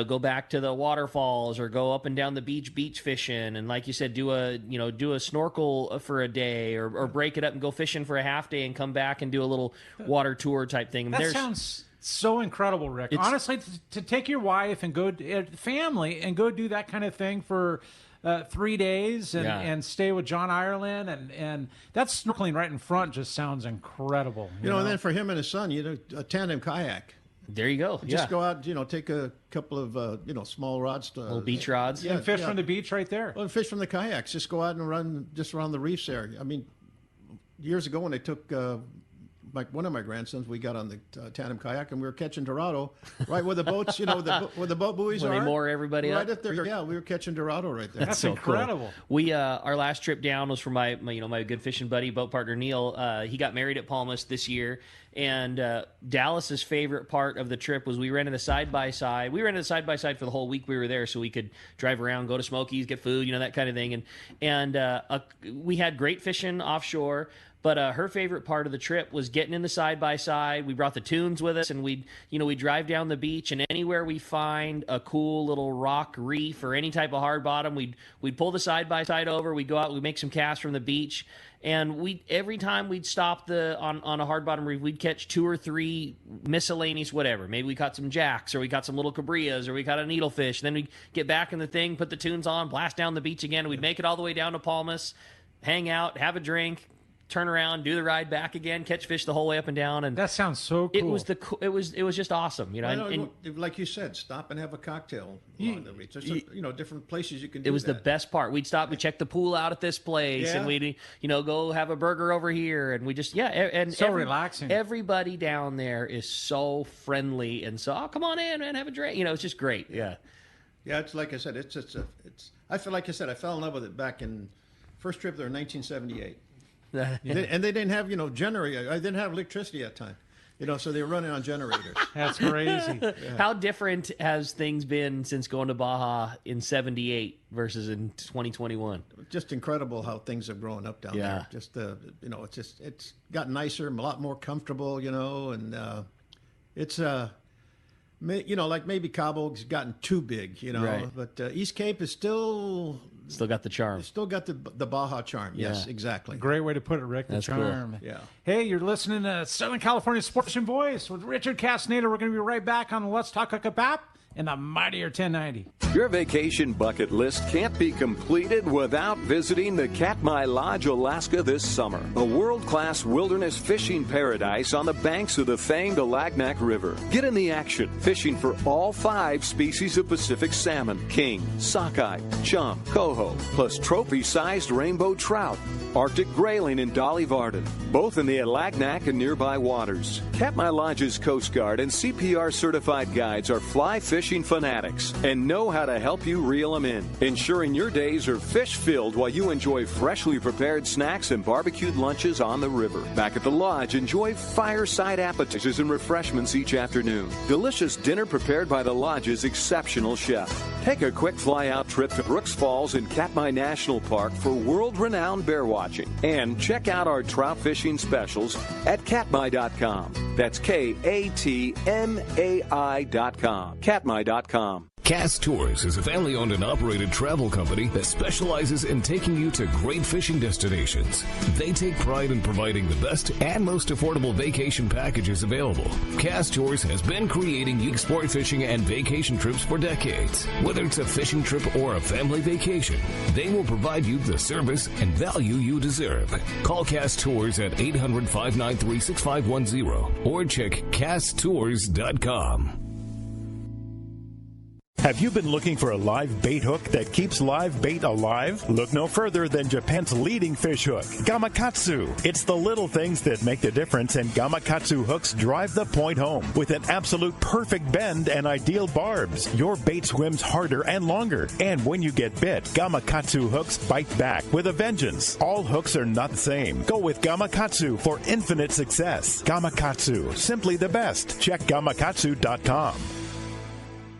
go back to the waterfalls or go up and down the beach fishing. And like you said, do a snorkel for a day or break it up and go fishing for a half day and come back and do a little water tour type thing. That sounds so incredible, Rick. Honestly, to take your wife and go family and go do that kind of thing for 3 days and stay with John Ireland and that's snorkeling right in front just sounds incredible. And then for him and his son, a tandem kayak. There you go. Just go out, take a couple of, small rods. Little beach rods. And fish from the beach right there. Well, fish from the kayaks. Just go out and run just around the reefs there. I mean, years ago when they took one of my grandsons, we got on the tandem kayak and we were catching Dorado right where the boats, where the boat buoys when are. They moor everybody right up there. Yeah, we were catching Dorado right there. That's so incredible. Cool. We our last trip down was for my good fishing buddy, boat partner Neil. He got married at Palmas this year, and Dallas's favorite part of the trip was we rented a side-by-side. We rented a side-by-side for the whole week we were there, so we could drive around, go to Smokies, get food, that kind of thing. And we had great fishing offshore. But her favorite part of the trip was getting in the side-by-side. We brought the tunes with us, and we'd drive down the beach, and anywhere we find a cool little rock reef or any type of hard bottom, we'd pull the side-by-side over. We'd go out, we'd make some casts from the beach, and every time we'd stop on a hard bottom reef, we'd catch 2 or 3 miscellaneous whatever. Maybe we caught some jacks, or we caught some little cabrillas, or we caught a needlefish. Then we'd get back in the thing, put the tunes on, blast down the beach again. We'd make it all the way down to Palmas, hang out, have a drink, turn around, do the ride back again, catch fish the whole way up and down, and that sounds so cool. It was just awesome, and like you said, stop and have a cocktail along the reach. There's different places you can do. It was the best part. We'd stop, we'd check the pool out at this place, and we'd go have a burger over here, and we just and so relaxing. Everybody down there is so friendly, and so come on in and have a drink. It's just great. Yeah. It's like I said, it's I feel like I said I fell in love with it back in first trip there in 1978. And they didn't have, generator. I didn't have electricity at the time. So they were running on generators. That's crazy. Yeah. How different has things been since going to Baja in '78 versus in 2021? Just incredible how things have grown up down there. Just it's gotten nicer, a lot more comfortable, and it's like maybe Cabo's gotten too big, right. But East Cape is still got the charm. Still got the Baja charm. Yeah. Yes, exactly. Great way to put it, Rick. That's the charm. Cool. Yeah. Hey, you're listening to Southern California Sports and Voice with Richard Castaneda. We're going to be right back on the Let's Talk Hookup app and the Mightier 1090. Your vacation bucket list can't be completed without visiting the Katmai Lodge, Alaska this summer. A world-class wilderness fishing paradise on the banks of the famed Alagnak River. Get in the action, fishing for all 5 species of Pacific salmon, king, sockeye, chum, coho, plus trophy-sized rainbow trout, Arctic grayling and Dolly Varden, both in the Alagnak and nearby waters. Katmai Lodge's Coast Guard and CPR-certified guides are fly fishing fanatics and know how to help you reel them in, ensuring your days are fish-filled while you enjoy freshly prepared snacks and barbecued lunches on the river. Back at the lodge, enjoy fireside appetizers and refreshments each afternoon. Delicious dinner prepared by the lodge's exceptional chef. Take a quick fly-out trip to Brooks Falls in Katmai National Park for world-renowned bear watching. And check out our trout fishing specials at katmai.com. That's KATMAI.com. Katmai.com. Cass Tours is a family-owned and operated travel company that specializes in taking you to great fishing destinations. They take pride in providing the best and most affordable vacation packages available. Cass Tours has been creating unique sport fishing and vacation trips for decades. Whether it's a fishing trip or a family vacation, they will provide you the service and value you deserve. Call Cass Tours at 800-593-6510 or check CassTours.com. Have you been looking for a live bait hook that keeps live bait alive? Look no further than Japan's leading fish hook, Gamakatsu. It's the little things that make the difference, and Gamakatsu hooks drive the point home. With an absolute perfect bend and ideal barbs, your bait swims harder and longer. And when you get bit, Gamakatsu hooks bite back with a vengeance. All hooks are not the same. Go with Gamakatsu for infinite success. Gamakatsu, simply the best. Check Gamakatsu.com.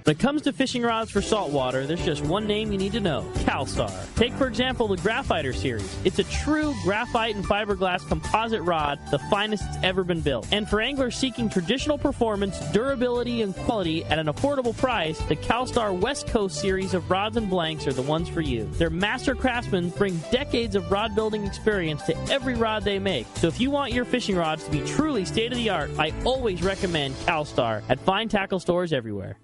When it comes to fishing rods for saltwater, there's just one name you need to know, CalStar. Take, for example, the Graphiter series. It's a true graphite and fiberglass composite rod, the finest it's ever been built. And for anglers seeking traditional performance, durability, and quality at an affordable price, the CalStar West Coast series of rods and blanks are the ones for you. Their master craftsmen bring decades of rod building experience to every rod they make. So if you want your fishing rods to be truly state-of-the-art, I always recommend CalStar at fine tackle stores everywhere.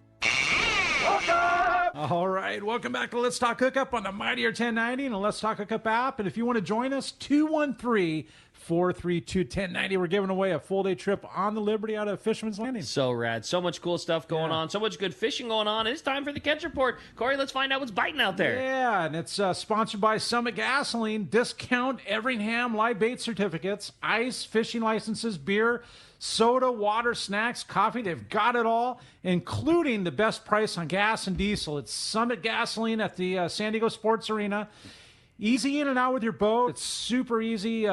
All right, welcome back to Let's Talk Hookup on the Mightier 1090 and the Let's Talk Hookup app. And if you want to join us, 213-432-1090. We're giving away a full-day trip on the Liberty out of Fisherman's Landing. So rad. So much cool stuff going on. So much good fishing going on. And it's time for the Catch Report. Corey, let's find out what's biting out there. Yeah, and it's sponsored by Summit Gasoline. Discount Everingham live bait certificates, ice, fishing licenses, beer, soda, water, snacks, coffee. They've got it all, including the best price on gas and diesel. It's Summit Gasoline at the San Diego Sports Arena. Easy in and out with your boat. It's super easy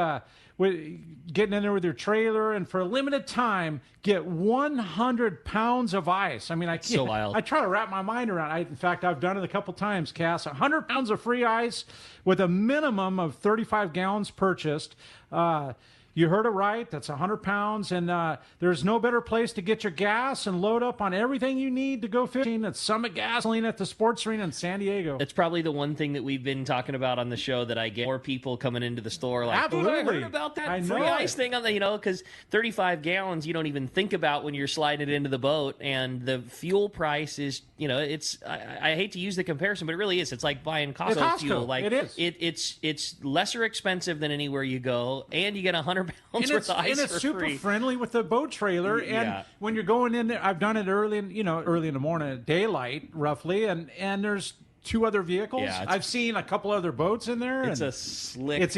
getting in there with your trailer. And for a limited time, get 100 pounds of ice. I mean, I can't. So wild. I try to wrap my mind around it. In fact, I've done it a couple times, Cass. 100 pounds of free ice with a minimum of 35 gallons purchased. You heard it right. That's 100 pounds, and there's no better place to get your gas and load up on everything you need to go fishing. It's Summit Gasoline at the Sports Arena in San Diego. It's probably the one thing that we've been talking about on the show that I get more people coming into the store like, Absolutely. I heard about that free ice thing on the, because 35 gallons you don't even think about when you're sliding it into the boat, and the fuel price is, it's, I hate to use the comparison, but it really is. It's like buying Costco fuel. Like, it is. It's lesser expensive than anywhere you go, and you get 100 pounds worth of ice and it's for super free. friendly with the boat trailer. And when you're going in there, I've done it early in the morning, at daylight roughly, and there's two other vehicles. Yeah, I've seen a couple other boats in there. It's a slick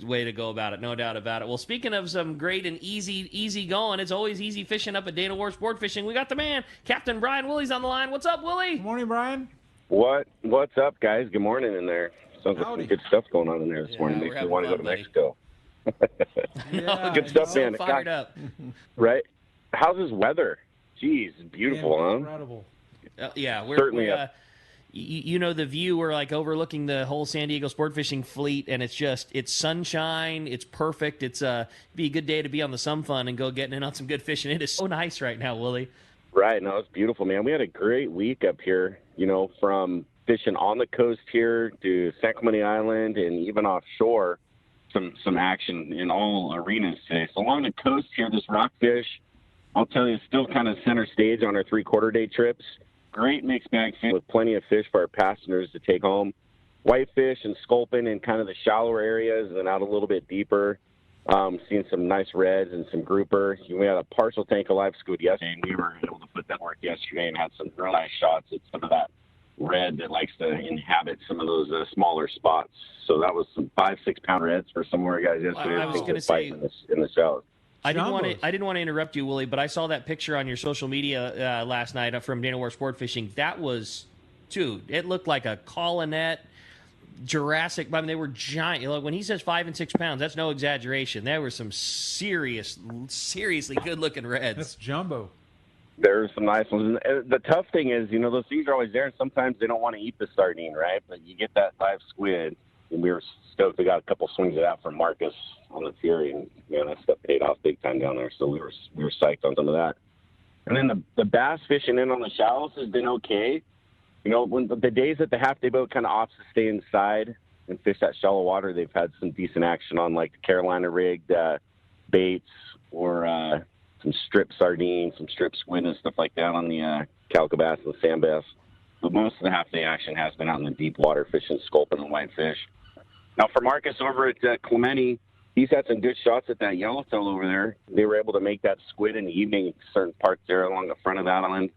way to go about it, no doubt about it. Well, speaking of some great and easy going, it's always easy fishing up at Dana War Sport Fishing. We got the man, Captain Brian Willie's on the line. What's up, Willie? Good morning, Brian. What's up, guys? Good morning in there. Sounds like some good stuff going on in there this morning. Makes me want to go to Mexico. Good stuff, man. Fired up. Right? How's this weather? Jeez, beautiful, huh? Incredible. We're Certainly. you know the view. We're like overlooking the whole San Diego sport fishing fleet, and it's sunshine. It's perfect. It's be a good day to be on the Sum Fun and go getting in on some good fishing. It is so nice right now, Willie. Right. No, it's beautiful, man. We had a great week up here, from fishing on the coast here to San Clemente Island and even offshore. Some action in all arenas today. So along the coast here, this rockfish, I'll tell you, it's still kind of center stage on our 3/4 day trips. Great mixed bag fish with plenty of fish for our passengers to take home. Whitefish and sculpin in kind of the shallower areas and out a little bit deeper. Seeing some nice reds and some grouper. We had a partial tank of live squid yesterday, and we were able to put that work yesterday and had some real nice shots at some of that red that likes to inhabit some of those smaller spots. So that was some 5-6 pound reds for some of our guys yesterday. I was going to say in the shallows. I didn't want to interrupt you, Willie, but I saw that picture on your social media last night from Dana Wharf Sport Fishing. That was, dude, it looked like a collinet, Jurassic. I mean, they were giant. Look, when he says 5 and 6 pounds, that's no exaggeration. There were some seriously good-looking reds. That's jumbo. There's some nice ones. And the tough thing is, those things are always there, and sometimes they don't want to eat the sardine, right? But you get that live squid, and we were stoked. We got a couple swings of that from Marcus on the Fury, and that stuff paid off big time down there. So we were psyched on some of that. And then the bass fishing in on the shallows has been okay. When the days that the half day boat kind of opts to stay inside and fish that shallow water, they've had some decent action on like the Carolina rigged baits or some strip sardines, some strip squid and stuff like that on the calico bass and the sand bass. But most of the half day action has been out in the deep water fishing sculpin and whitefish. Now for Marcus over at Clemente, he's had some good shots at that yellowtail over there. They were able to make that squid in the evening, certain parts there along the front of that island,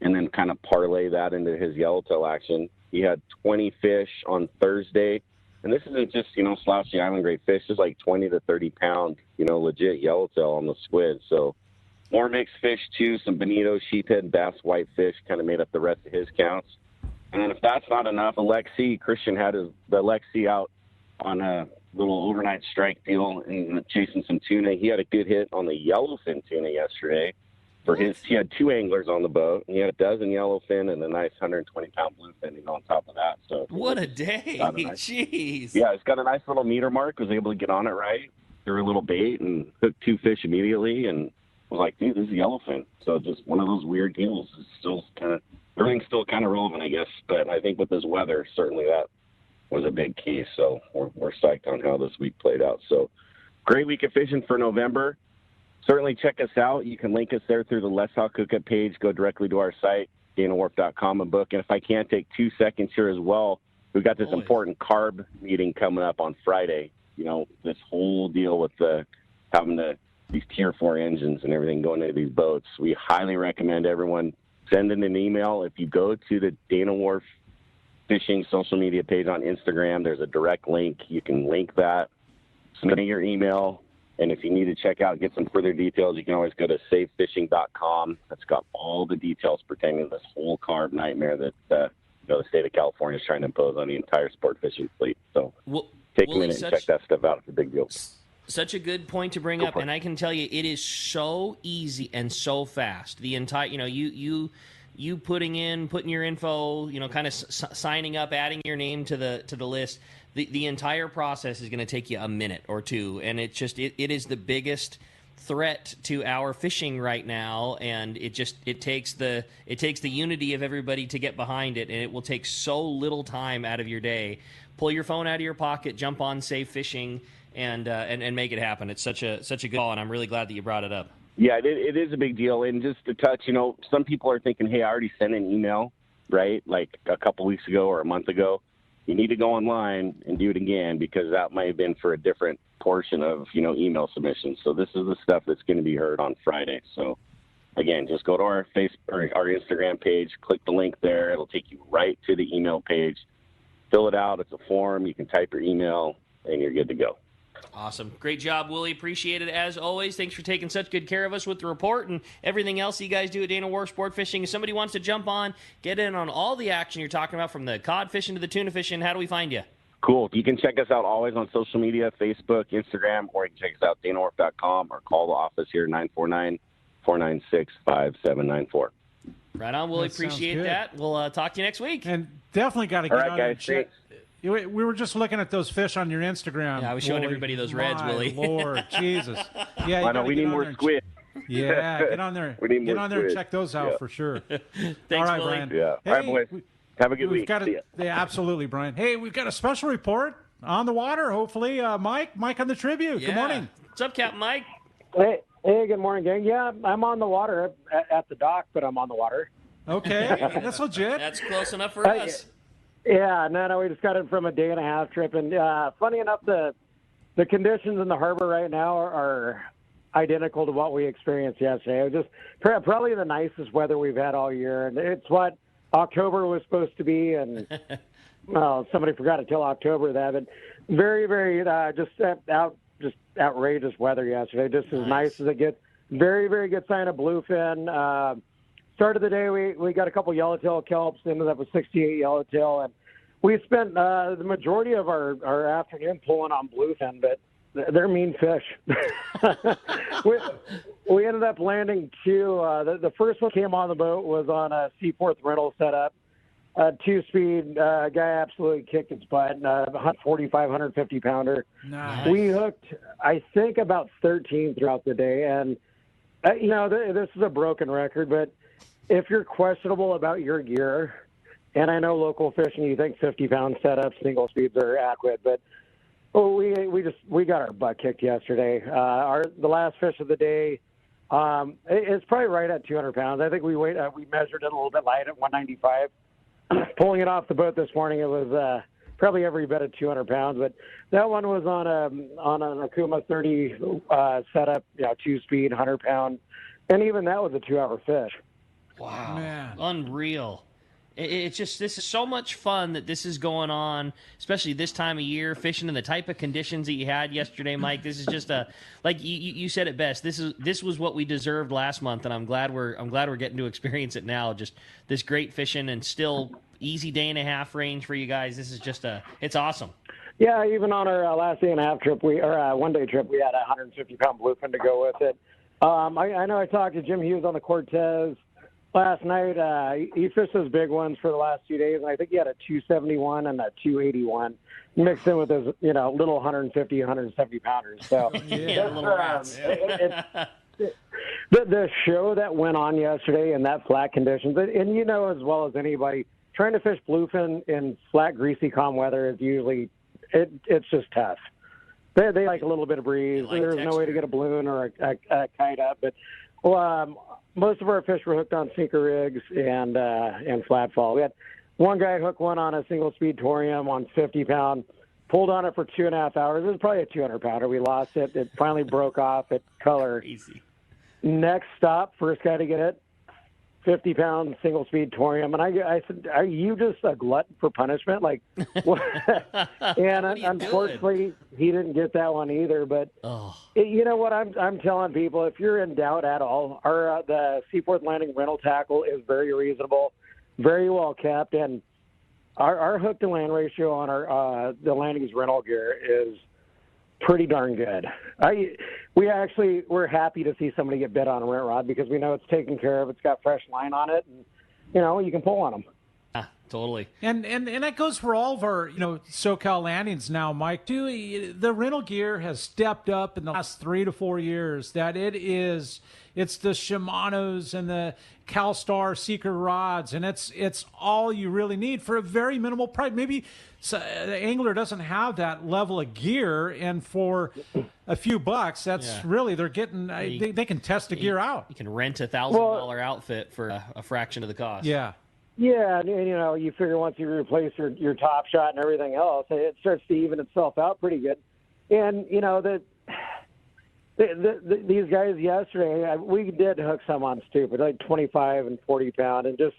and then kind of parlay that into his yellowtail action. He had 20 fish on Thursday, and this isn't just, slouchy island grade fish. It's like 20 to 30 pound, legit yellowtail on the squid. So more mixed fish too, some bonito, sheephead, bass, whitefish kind of made up the rest of his counts. And then if that's not enough, Christian had the Alexi out on a little overnight strike deal and chasing some tuna. He had a good hit on the yellowfin tuna yesterday. He had 2 anglers on the boat, and he had a dozen yellowfin and a nice 120-pound bluefin on top of that. So what a day! Jeez. Yeah, it's got a nice little meter mark. Was able to get on it right. Threw a little bait and hooked 2 fish immediately, and was like, dude, this is yellowfin. So just one of those weird deals. It's still everything's still kind of relevant, I guess. But I think with this weather, certainly that was a big key. So we're psyched on how this week played out. So great week of fishing for November. Certainly check us out. You can link us there through the Let's Talk Hookup page. Go directly to our site, danawharf.com, and book. And if I can take 2 seconds here as well, we've got this important carb meeting coming up on Friday. This whole deal with having these Tier 4 engines and everything going into these boats. We highly recommend everyone sending an email. If you go to the Dana Wharf Fishing social media page on Instagram, there's a direct link. You can link that, submit your email. And if you need to get some further details, you can always go to safefishing.com. That's got all the details pertaining to this whole carb nightmare that the state of California is trying to impose on the entire sport fishing fleet. So take a minute and check that stuff out. It's a big deal. Such a good point to bring up, and I can tell you it is so easy and so fast. The entire, you putting your info, kind of signing up, adding your name to the list. The entire process is going to take you a minute or two, and it is the biggest threat to our fishing right now, and it takes the unity of everybody to get behind it, and it will take so little time out of your day. Pull your phone out of your pocket, jump on Safe Fishing, and make it happen. It's such a good call, and I'm really glad that you brought it up. Yeah, it is a big deal, and just to touch, some people are thinking, hey, I already sent an email, right, like a couple weeks ago or a month ago. You need to go online and do it again because that might have been for a different portion of, email submissions. So this is the stuff that's going to be heard on Friday. So, again, just go to our our Instagram page, click the link there. It'll take you right to the email page. Fill it out. It's a form. You can type your email, and you're good to go. Awesome. Great job, Willie. Appreciate it as always. Thanks for taking such good care of us with the report and everything else you guys do at Dana Wharf Sport Fishing. If somebody wants to jump on, get in on all the action you're talking about, from the cod fishing to the tuna fishing, how do we find you? Cool. You can check us out always on social media, Facebook, Instagram, or you can check us out at danawharf.com or call the office here, 496-5794. Right on, Willie. Appreciate that. We'll talk to you next week. And definitely got to get on guys, and check. We were just looking at those fish on your Instagram. Yeah, I was showing everybody those reds, Willie. Lord, Jesus. Yeah, I know, we need more squid. Yeah, get on there. Get on there and check those out for sure. Thanks, all right, Willie. Brian. Yeah. Hey, all right, boys. Have a good week. Yeah, absolutely, Brian. Hey, we've got a special report on the water, hopefully. Mike on the Tribute. Yeah. Good morning. What's up, Captain Mike? Hey, good morning, gang. Yeah, I'm on the water at the dock, but I'm on the water. Okay, that's legit. That's close enough for us. Yeah, no, we just got in from a day and a half trip, and funny enough, the conditions in the harbor right now are identical to what we experienced yesterday. It was just probably the nicest weather we've had all year, and it's what October was supposed to be, and well, somebody forgot to tell October that, but very, very just outrageous weather yesterday. Just as nice as it gets. Very, very good sign of bluefin. Start of the day, we got a couple yellowtail kelps, ended up with 68 yellowtail, and we spent the majority of our afternoon pulling on bluefin, but they're mean fish. we ended up landing two. The first one came on the boat was on a Seaforth rental setup. 2-speed guy absolutely kicked its butt. 145, 150 pounder. Nice. We hooked, I think, about 13 throughout the day, and this is a broken record, but if you're questionable about your gear, and I know local fishing, you think 50-pound setups, single speeds are adequate, but we got our butt kicked yesterday. The last fish of the day, it's probably right at 200 pounds. I think we measured it a little bit light at 195. Pulling it off the boat this morning, it was probably every bit of 200 pounds, but that one was on an Akuma 30 setup, 2-speed, 100-pound, and even that was a 2-hour fish. Wow, man, unreal. It's just, this is so much fun that this is going on, especially this time of year, fishing in the type of conditions that you had yesterday, Mike. This is just like you said it best. This was what we deserved last month, and I'm glad we're getting to experience it now. Just this great fishing and still easy day and a half range for you guys. This is just it's awesome. Yeah, even on our last day and a half trip, one-day trip, we had a 150-pound bluefin to go with it. I know I talked to Jim Hughes on the Cortez last night. He fished those big ones for the last 2 days, and I think he had a 271 and a 281 mixed in with his, little 150, 170 pounders. So the show that went on yesterday in that flat conditions, and as well as anybody, trying to fish bluefin in flat, greasy, calm weather is usually it's just tough. They like a little bit of breeze. There's no way to get a balloon or a kite up, but most of our fish were hooked on sinker rigs and flat fall. We had one guy hook one on a single-speed Torium on 50-pound, pulled on it for 2.5 hours. It was probably a 200-pounder. We lost it. It finally broke off at color. Easy. Next stop, first guy to get it, 50-pound single-speed Torium. And I said, are you just a glutton for punishment? Like, and unfortunately, he didn't get that one either. But you know what I'm telling people, if you're in doubt at all, the Seaforth Landing rental tackle is very reasonable, very well kept, and our hook to land ratio on the Landing's rental gear is pretty darn good. We're happy to see somebody get bit on a rent rod because we know it's taken care of. It's got fresh line on it, and you can pull on them. Totally. And that goes for all of our, SoCal landings now, Mike, too. The rental gear has stepped up in the last 3 to 4 years. It's the Shimanos and the CalStar Seeker rods, and it's all you really need for a very minimal price. Maybe the angler doesn't have that level of gear, and for a few bucks, that's really, they're getting, they can test the gear out. You can rent a $1,000 outfit for a fraction of the cost. Yeah. Yeah, and you figure once you replace your top shot and everything else, it starts to even itself out pretty good. And these guys yesterday, we did hook some on stupid, like 25 and 40 pound, and just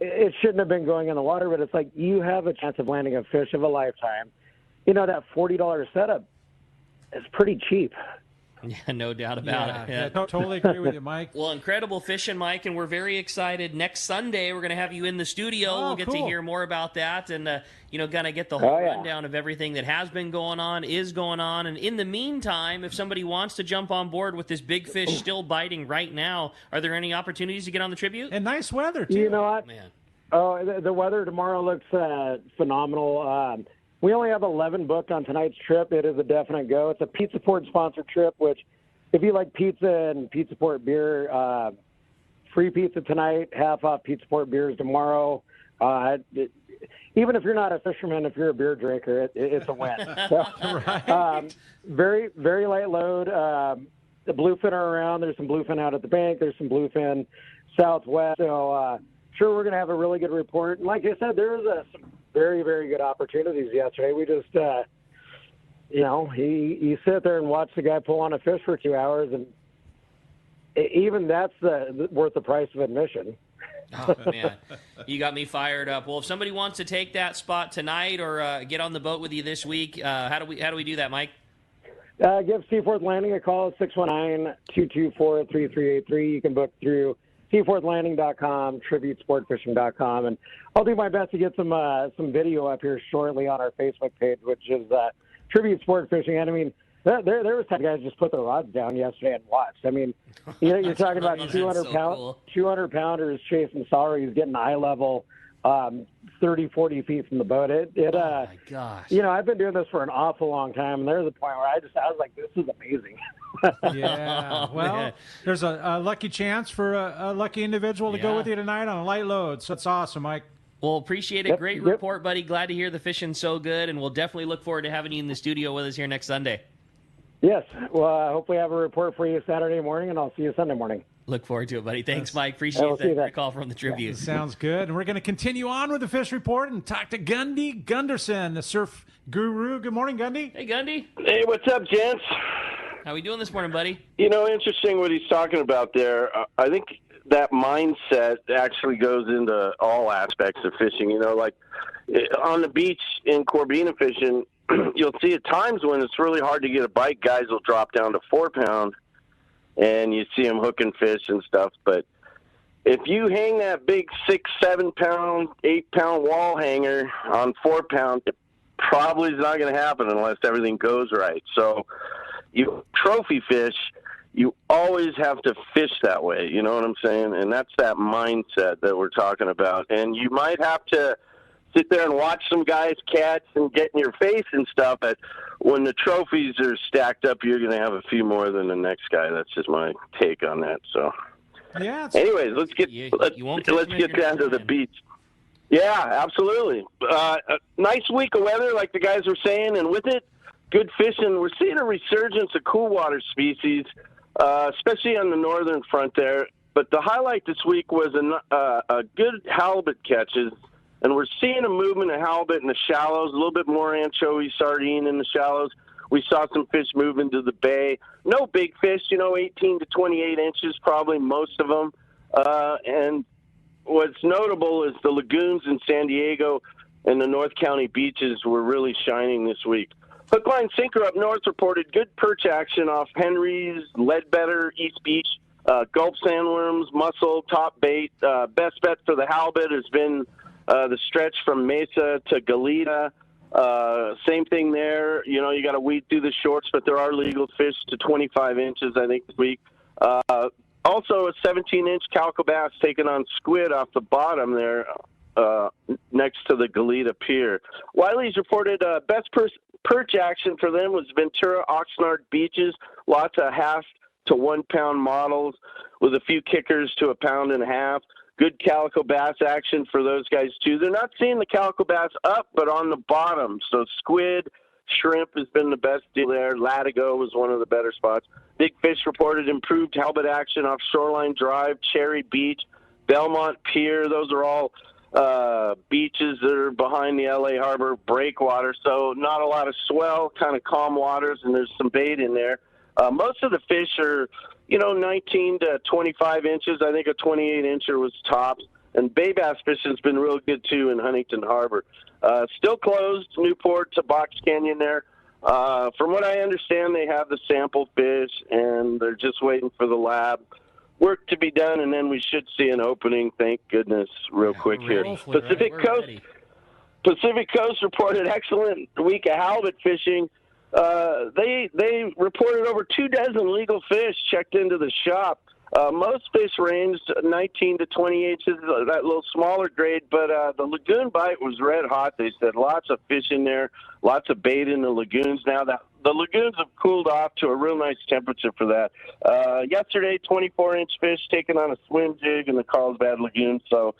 it shouldn't have been going in the water. But it's like you have a chance of landing a fish of a lifetime. That $40 setup is pretty cheap. Yeah, no doubt about it. Yeah, totally agree with you, Mike. Well, incredible fishing, Mike, and we're very excited. Next Sunday, we're going to have you in the studio. We'll get to hear more about that and, going to get the whole rundown of everything that has been going on, is going on. And in the meantime, if somebody wants to jump on board with this big fish still biting right now, are there any opportunities to get on the Tribute? And nice weather, too. You know what? Man. Oh, the weather tomorrow looks phenomenal. We only have 11 booked on tonight's trip. It is a definite go. It's a Pizza Port sponsored trip, which if you like pizza and Pizza Port beer, free pizza tonight, half off Pizza Port beers tomorrow. Even if you're not a fisherman, if you're a beer drinker, it's a win. So, very, very light load. The bluefin are around. There's some bluefin out at the bank. There's some bluefin southwest. So sure, we're going to have a really good report. And like I said, there was some very, very good opportunities yesterday. We just, you sit there and watch the guy pull on a fish for 2 hours, and even that's worth the price of admission. Oh, man. You got me fired up. Well, if somebody wants to take that spot tonight or get on the boat with you this week, how do we do that, Mike? Give Seaforth Landing a call at 619-224-3383. You can book through seaforthlanding.com, tributesportfishing.com, and I'll do my best to get some video up here shortly on our Facebook page, which is Tribute Sport Fishing. And I mean, there was some guys just put their rods down yesterday and watched. I mean, you're talking about 200 pounders chasing sorries, getting eye level, 30, 40 feet from the boat. Oh my gosh! I've been doing this for an awful long time, and there's a point where I was like, this is amazing. Yeah. Well, there's a lucky chance for a lucky individual to go with you tonight on a light load. So it's awesome, Mike. Well, appreciate it. Great report, buddy. Glad to hear the fishing's so good, and we'll definitely look forward to having you in the studio with us here next Sunday. Yes. Well, hopefully I have a report for you Saturday morning, and I'll see you Sunday morning. Look forward to it, buddy. Thanks, Mike. Appreciate that call from the Tribute. Sounds good. And we're going to continue on with the fish report and talk to Gundy Gunderson, the surf guru. Good morning, Gundy. Hey, Gundy. Hey, what's up, gents? How we doing this morning, buddy? Interesting what he's talking about there. I think that mindset actually goes into all aspects of fishing. Like on the beach in Corbina fishing, you'll see at times when it's really hard to get a bite, guys will drop down to 4 pound, and you see them hooking fish and stuff. But if you hang that big 6, 7 pound, 8 pound wall hanger on 4 pound, it probably is not going to happen unless everything goes right. So you trophy fish, you always have to fish that way. You know what I'm saying? And that's that mindset that we're talking about. And you might have to sit there and watch some guys catch and get in your face and stuff, but when the trophies are stacked up, you're going to have a few more than the next guy. That's just my take on that. So, anyways, let's get down to the beach. Yeah, absolutely. Nice week of weather, like the guys were saying, and with it, good fishing. We're seeing a resurgence of cool water species, especially on the northern front there. But the highlight this week was a good halibut catches. And we're seeing a movement of halibut in the shallows, a little bit more anchovy, sardine in the shallows. We saw some fish move into the bay. No big fish, 18 to 28 inches, probably most of them. And what's notable is the lagoons in San Diego and the North County beaches were really shining this week. Hook, line, sinker up north reported good perch action off Henry's, Ledbetter, East Beach, Gulf sandworms, mussel, top bait. Best bet for the halibut has been the stretch from Mesa to Goleta. Same thing there. You got to weed through the shorts, but there are legal fish to 25 inches, I think, this week. Also, a 17-inch calico bass taking on squid off the bottom there next to the Goleta Pier. Wiley's reported best perch action for them was Ventura, Oxnard beaches, lots of half to 1 pound models with a few kickers to 1.5 pounds. Good calico bass action for those guys, too. They're not seeing the calico bass up, but on the bottom. So squid, shrimp has been the best deal there. Latigo was one of the better spots. Big Fish reported improved halibut action off Shoreline Drive, Cherry Beach, Belmont Pier. Those are all beaches that are behind the L.A. Harbor breakwater. So not a lot of swell, kind of calm waters, and there's some bait in there. Most of the fish are 19 to 25 inches. I think a 28-incher was tops. And bay bass fishing has been real good, too, in Huntington Harbor. Still closed, Newport to Box Canyon there. From what I understand, they have the sample fish, and they're just waiting for the lab work to be done, and then we should see an opening, thank goodness, real quick here. Pacific Coast reported excellent week of halibut fishing. They reported over 24 legal fish checked into the shop. Most fish ranged 19 to 20 inches, that little smaller grade, but the lagoon bite was red hot. They said lots of fish in there, lots of bait in the lagoons. Now that the lagoons have cooled off to a real nice temperature for that. Yesterday, 24-inch fish taken on a swim jig in the Carlsbad Lagoon, so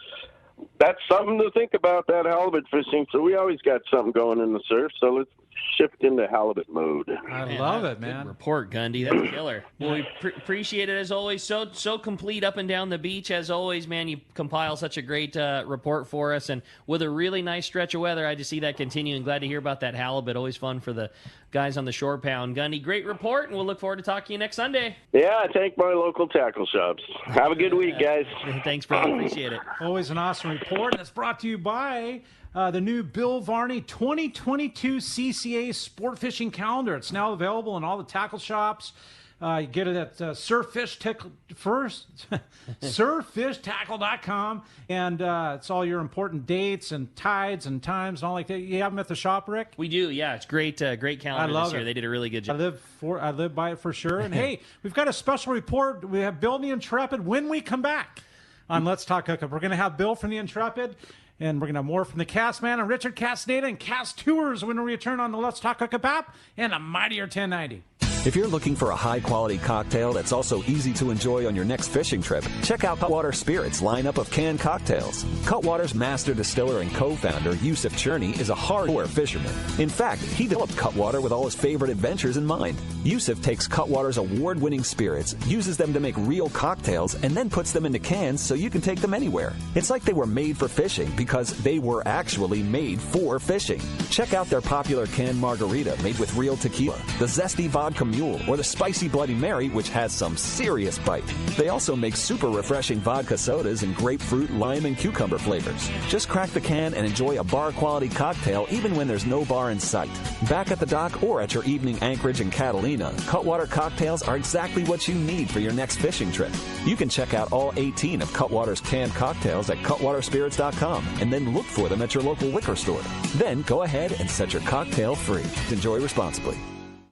that's something to think about, that halibut fishing. So we always got something going in the surf, so let's shift into halibut mode. I love it, man. Good report, Gundy. That's killer. Well, we appreciate it as always. So complete up and down the beach as always, man. You compile such a great report for us, and with a really nice stretch of weather, I just see that continuing. Glad to hear about that halibut. Always fun for the guys on the shore pound. Gundy, great report, and we'll look forward to talking to you next Sunday. Yeah, I thank my local tackle shops. Have a good week, guys. Thanks, brother. Appreciate it. Always an awesome report, and it's brought to you by the new Bill Varney 2022 CCA Sport Fishing Calendar. It's now available in all the tackle shops. You get it at surffishtackle.com, and it's all your important dates and tides and times and all like that. You have them at the shop, Rick? We do, yeah. It's great calendar I love this year. It. They did a really good job. I live by it for sure. And hey, we've got a special report. We have Bill the Intrepid when we come back on Let's Talk Hookup. We're going to have Bill from the Intrepid, and we're going to have more from the Cassman and Richard Castaneda and Cass Tours when we return on the Let's Talk Hookup app and a Mightier 1090. If you're looking for a high-quality cocktail that's also easy to enjoy on your next fishing trip, check out Cutwater Spirits' lineup of canned cocktails. Cutwater's master distiller and co-founder, Yusuf Cherney, is a hardcore fisherman. In fact, he developed Cutwater with all his favorite adventures in mind. Yusuf takes Cutwater's award-winning spirits, uses them to make real cocktails, and then puts them into cans so you can take them anywhere. It's like they were made for fishing because they were actually made for fishing. Check out their popular canned margarita made with real tequila, the zesty vodka mule, or the spicy Bloody Mary, which has some serious bite. They also make super refreshing vodka sodas in grapefruit, lime, and cucumber flavors. Just crack the can and enjoy a bar-quality cocktail even when there's no bar in sight. Back at the dock or at your evening anchorage in Catalina, Cutwater cocktails are exactly what you need for your next fishing trip. You can check out all 18 of Cutwater's canned cocktails at cutwaterspirits.com and then look for them at your local liquor store. Then go ahead and set your cocktail free. Enjoy responsibly.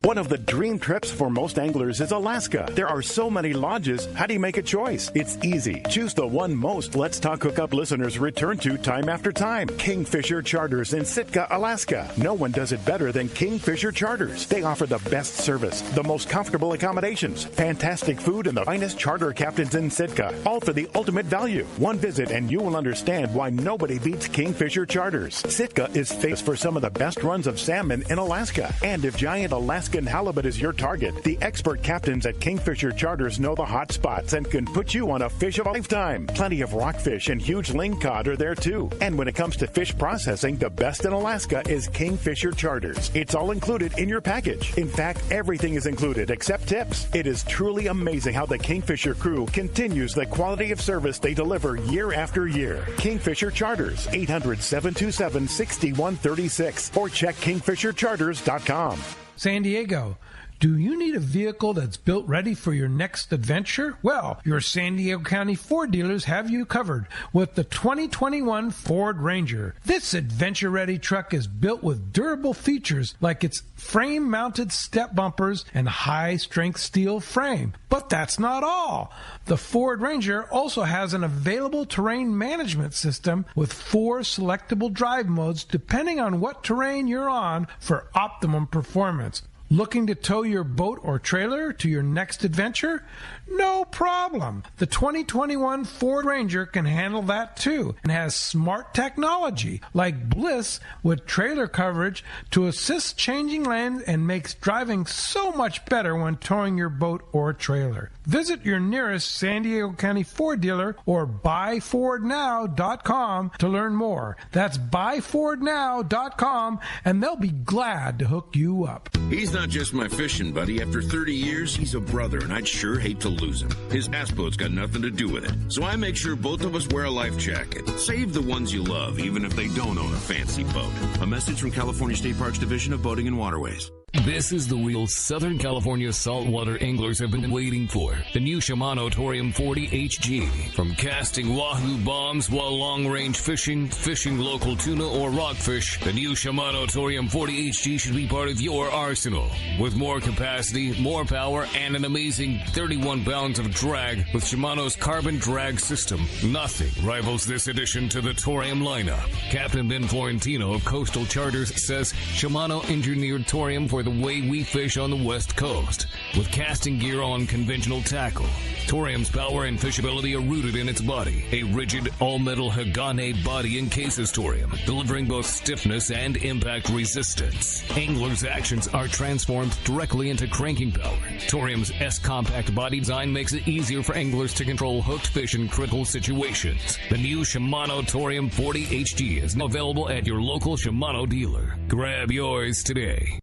One of the dream trips for most anglers is Alaska. There are so many lodges. How do you make a choice? It's easy. Choose the one most Let's Talk Hookup listeners return to time after time. Kingfisher Charters in Sitka, Alaska. No one does it better than Kingfisher Charters. They offer the best service, the most comfortable accommodations, fantastic food, and the finest charter captains in Sitka. All for the ultimate value. One visit and you will understand why nobody beats Kingfisher Charters. Sitka is famous for some of the best runs of salmon in Alaska. And if giant Alaskan halibut is your target, the expert captains at Kingfisher Charters know the hot spots and can put you on a fish of a lifetime. Plenty of rockfish and huge lingcod are there too. And when it comes to fish processing, the best in Alaska is Kingfisher Charters. It's all included in your package. In fact, everything is included except tips. It is truly amazing how the Kingfisher crew continues the quality of service they deliver year after year. Kingfisher Charters, 800-727-6136, or check kingfishercharters.com. San Diego, do you need a vehicle that's built ready for your next adventure? Well, your San Diego County Ford dealers have you covered with the 2021 Ford Ranger. This adventure-ready truck is built with durable features like its frame-mounted step bumpers and high-strength steel frame. But that's not all. The Ford Ranger also has an available terrain management system with 4 selectable drive modes depending on what terrain you're on for optimum performance. Looking to tow your boat or trailer to your next adventure? No problem. The 2021 Ford Ranger can handle that too and has smart technology like Bliss with trailer coverage to assist changing lanes and makes driving so much better when towing your boat or trailer. Visit your nearest San Diego County Ford dealer or buyfordnow.com to learn more. That's buyfordnow.com and they'll be glad to hook you up. He's not just my fishing buddy. After 30 years, he's a brother, and I'd sure hate to lose him. His bass boat's got nothing to do with it. So I make sure both of us wear a life jacket. Save the ones you love, even if they don't own a fancy boat. A message from California State Parks Division of Boating and Waterways. This is the reel Southern California saltwater anglers have been waiting for. The new Shimano Torium 40 HG. From casting wahoo bombs while long-range fishing, fishing local tuna or rockfish, the new Shimano Torium 40 HG should be part of your arsenal. With more capacity, more power, and an amazing 31 pounds of drag with Shimano's carbon drag system, nothing rivals this addition to the Torium lineup. Captain Ben Florentino of Coastal Charters says Shimano engineered Torium for the way we fish on the West Coast, with casting gear on conventional tackle. Torium's power and fishability are rooted in its body. A rigid, all-metal Hagane body encases Torium, delivering both stiffness and impact resistance. Anglers' actions are transformed directly into cranking power. Torium's S-compact body design makes it easier for anglers to control hooked fish in critical situations. The new Shimano Torium 40 HG is now available at your local Shimano dealer. Grab yours today.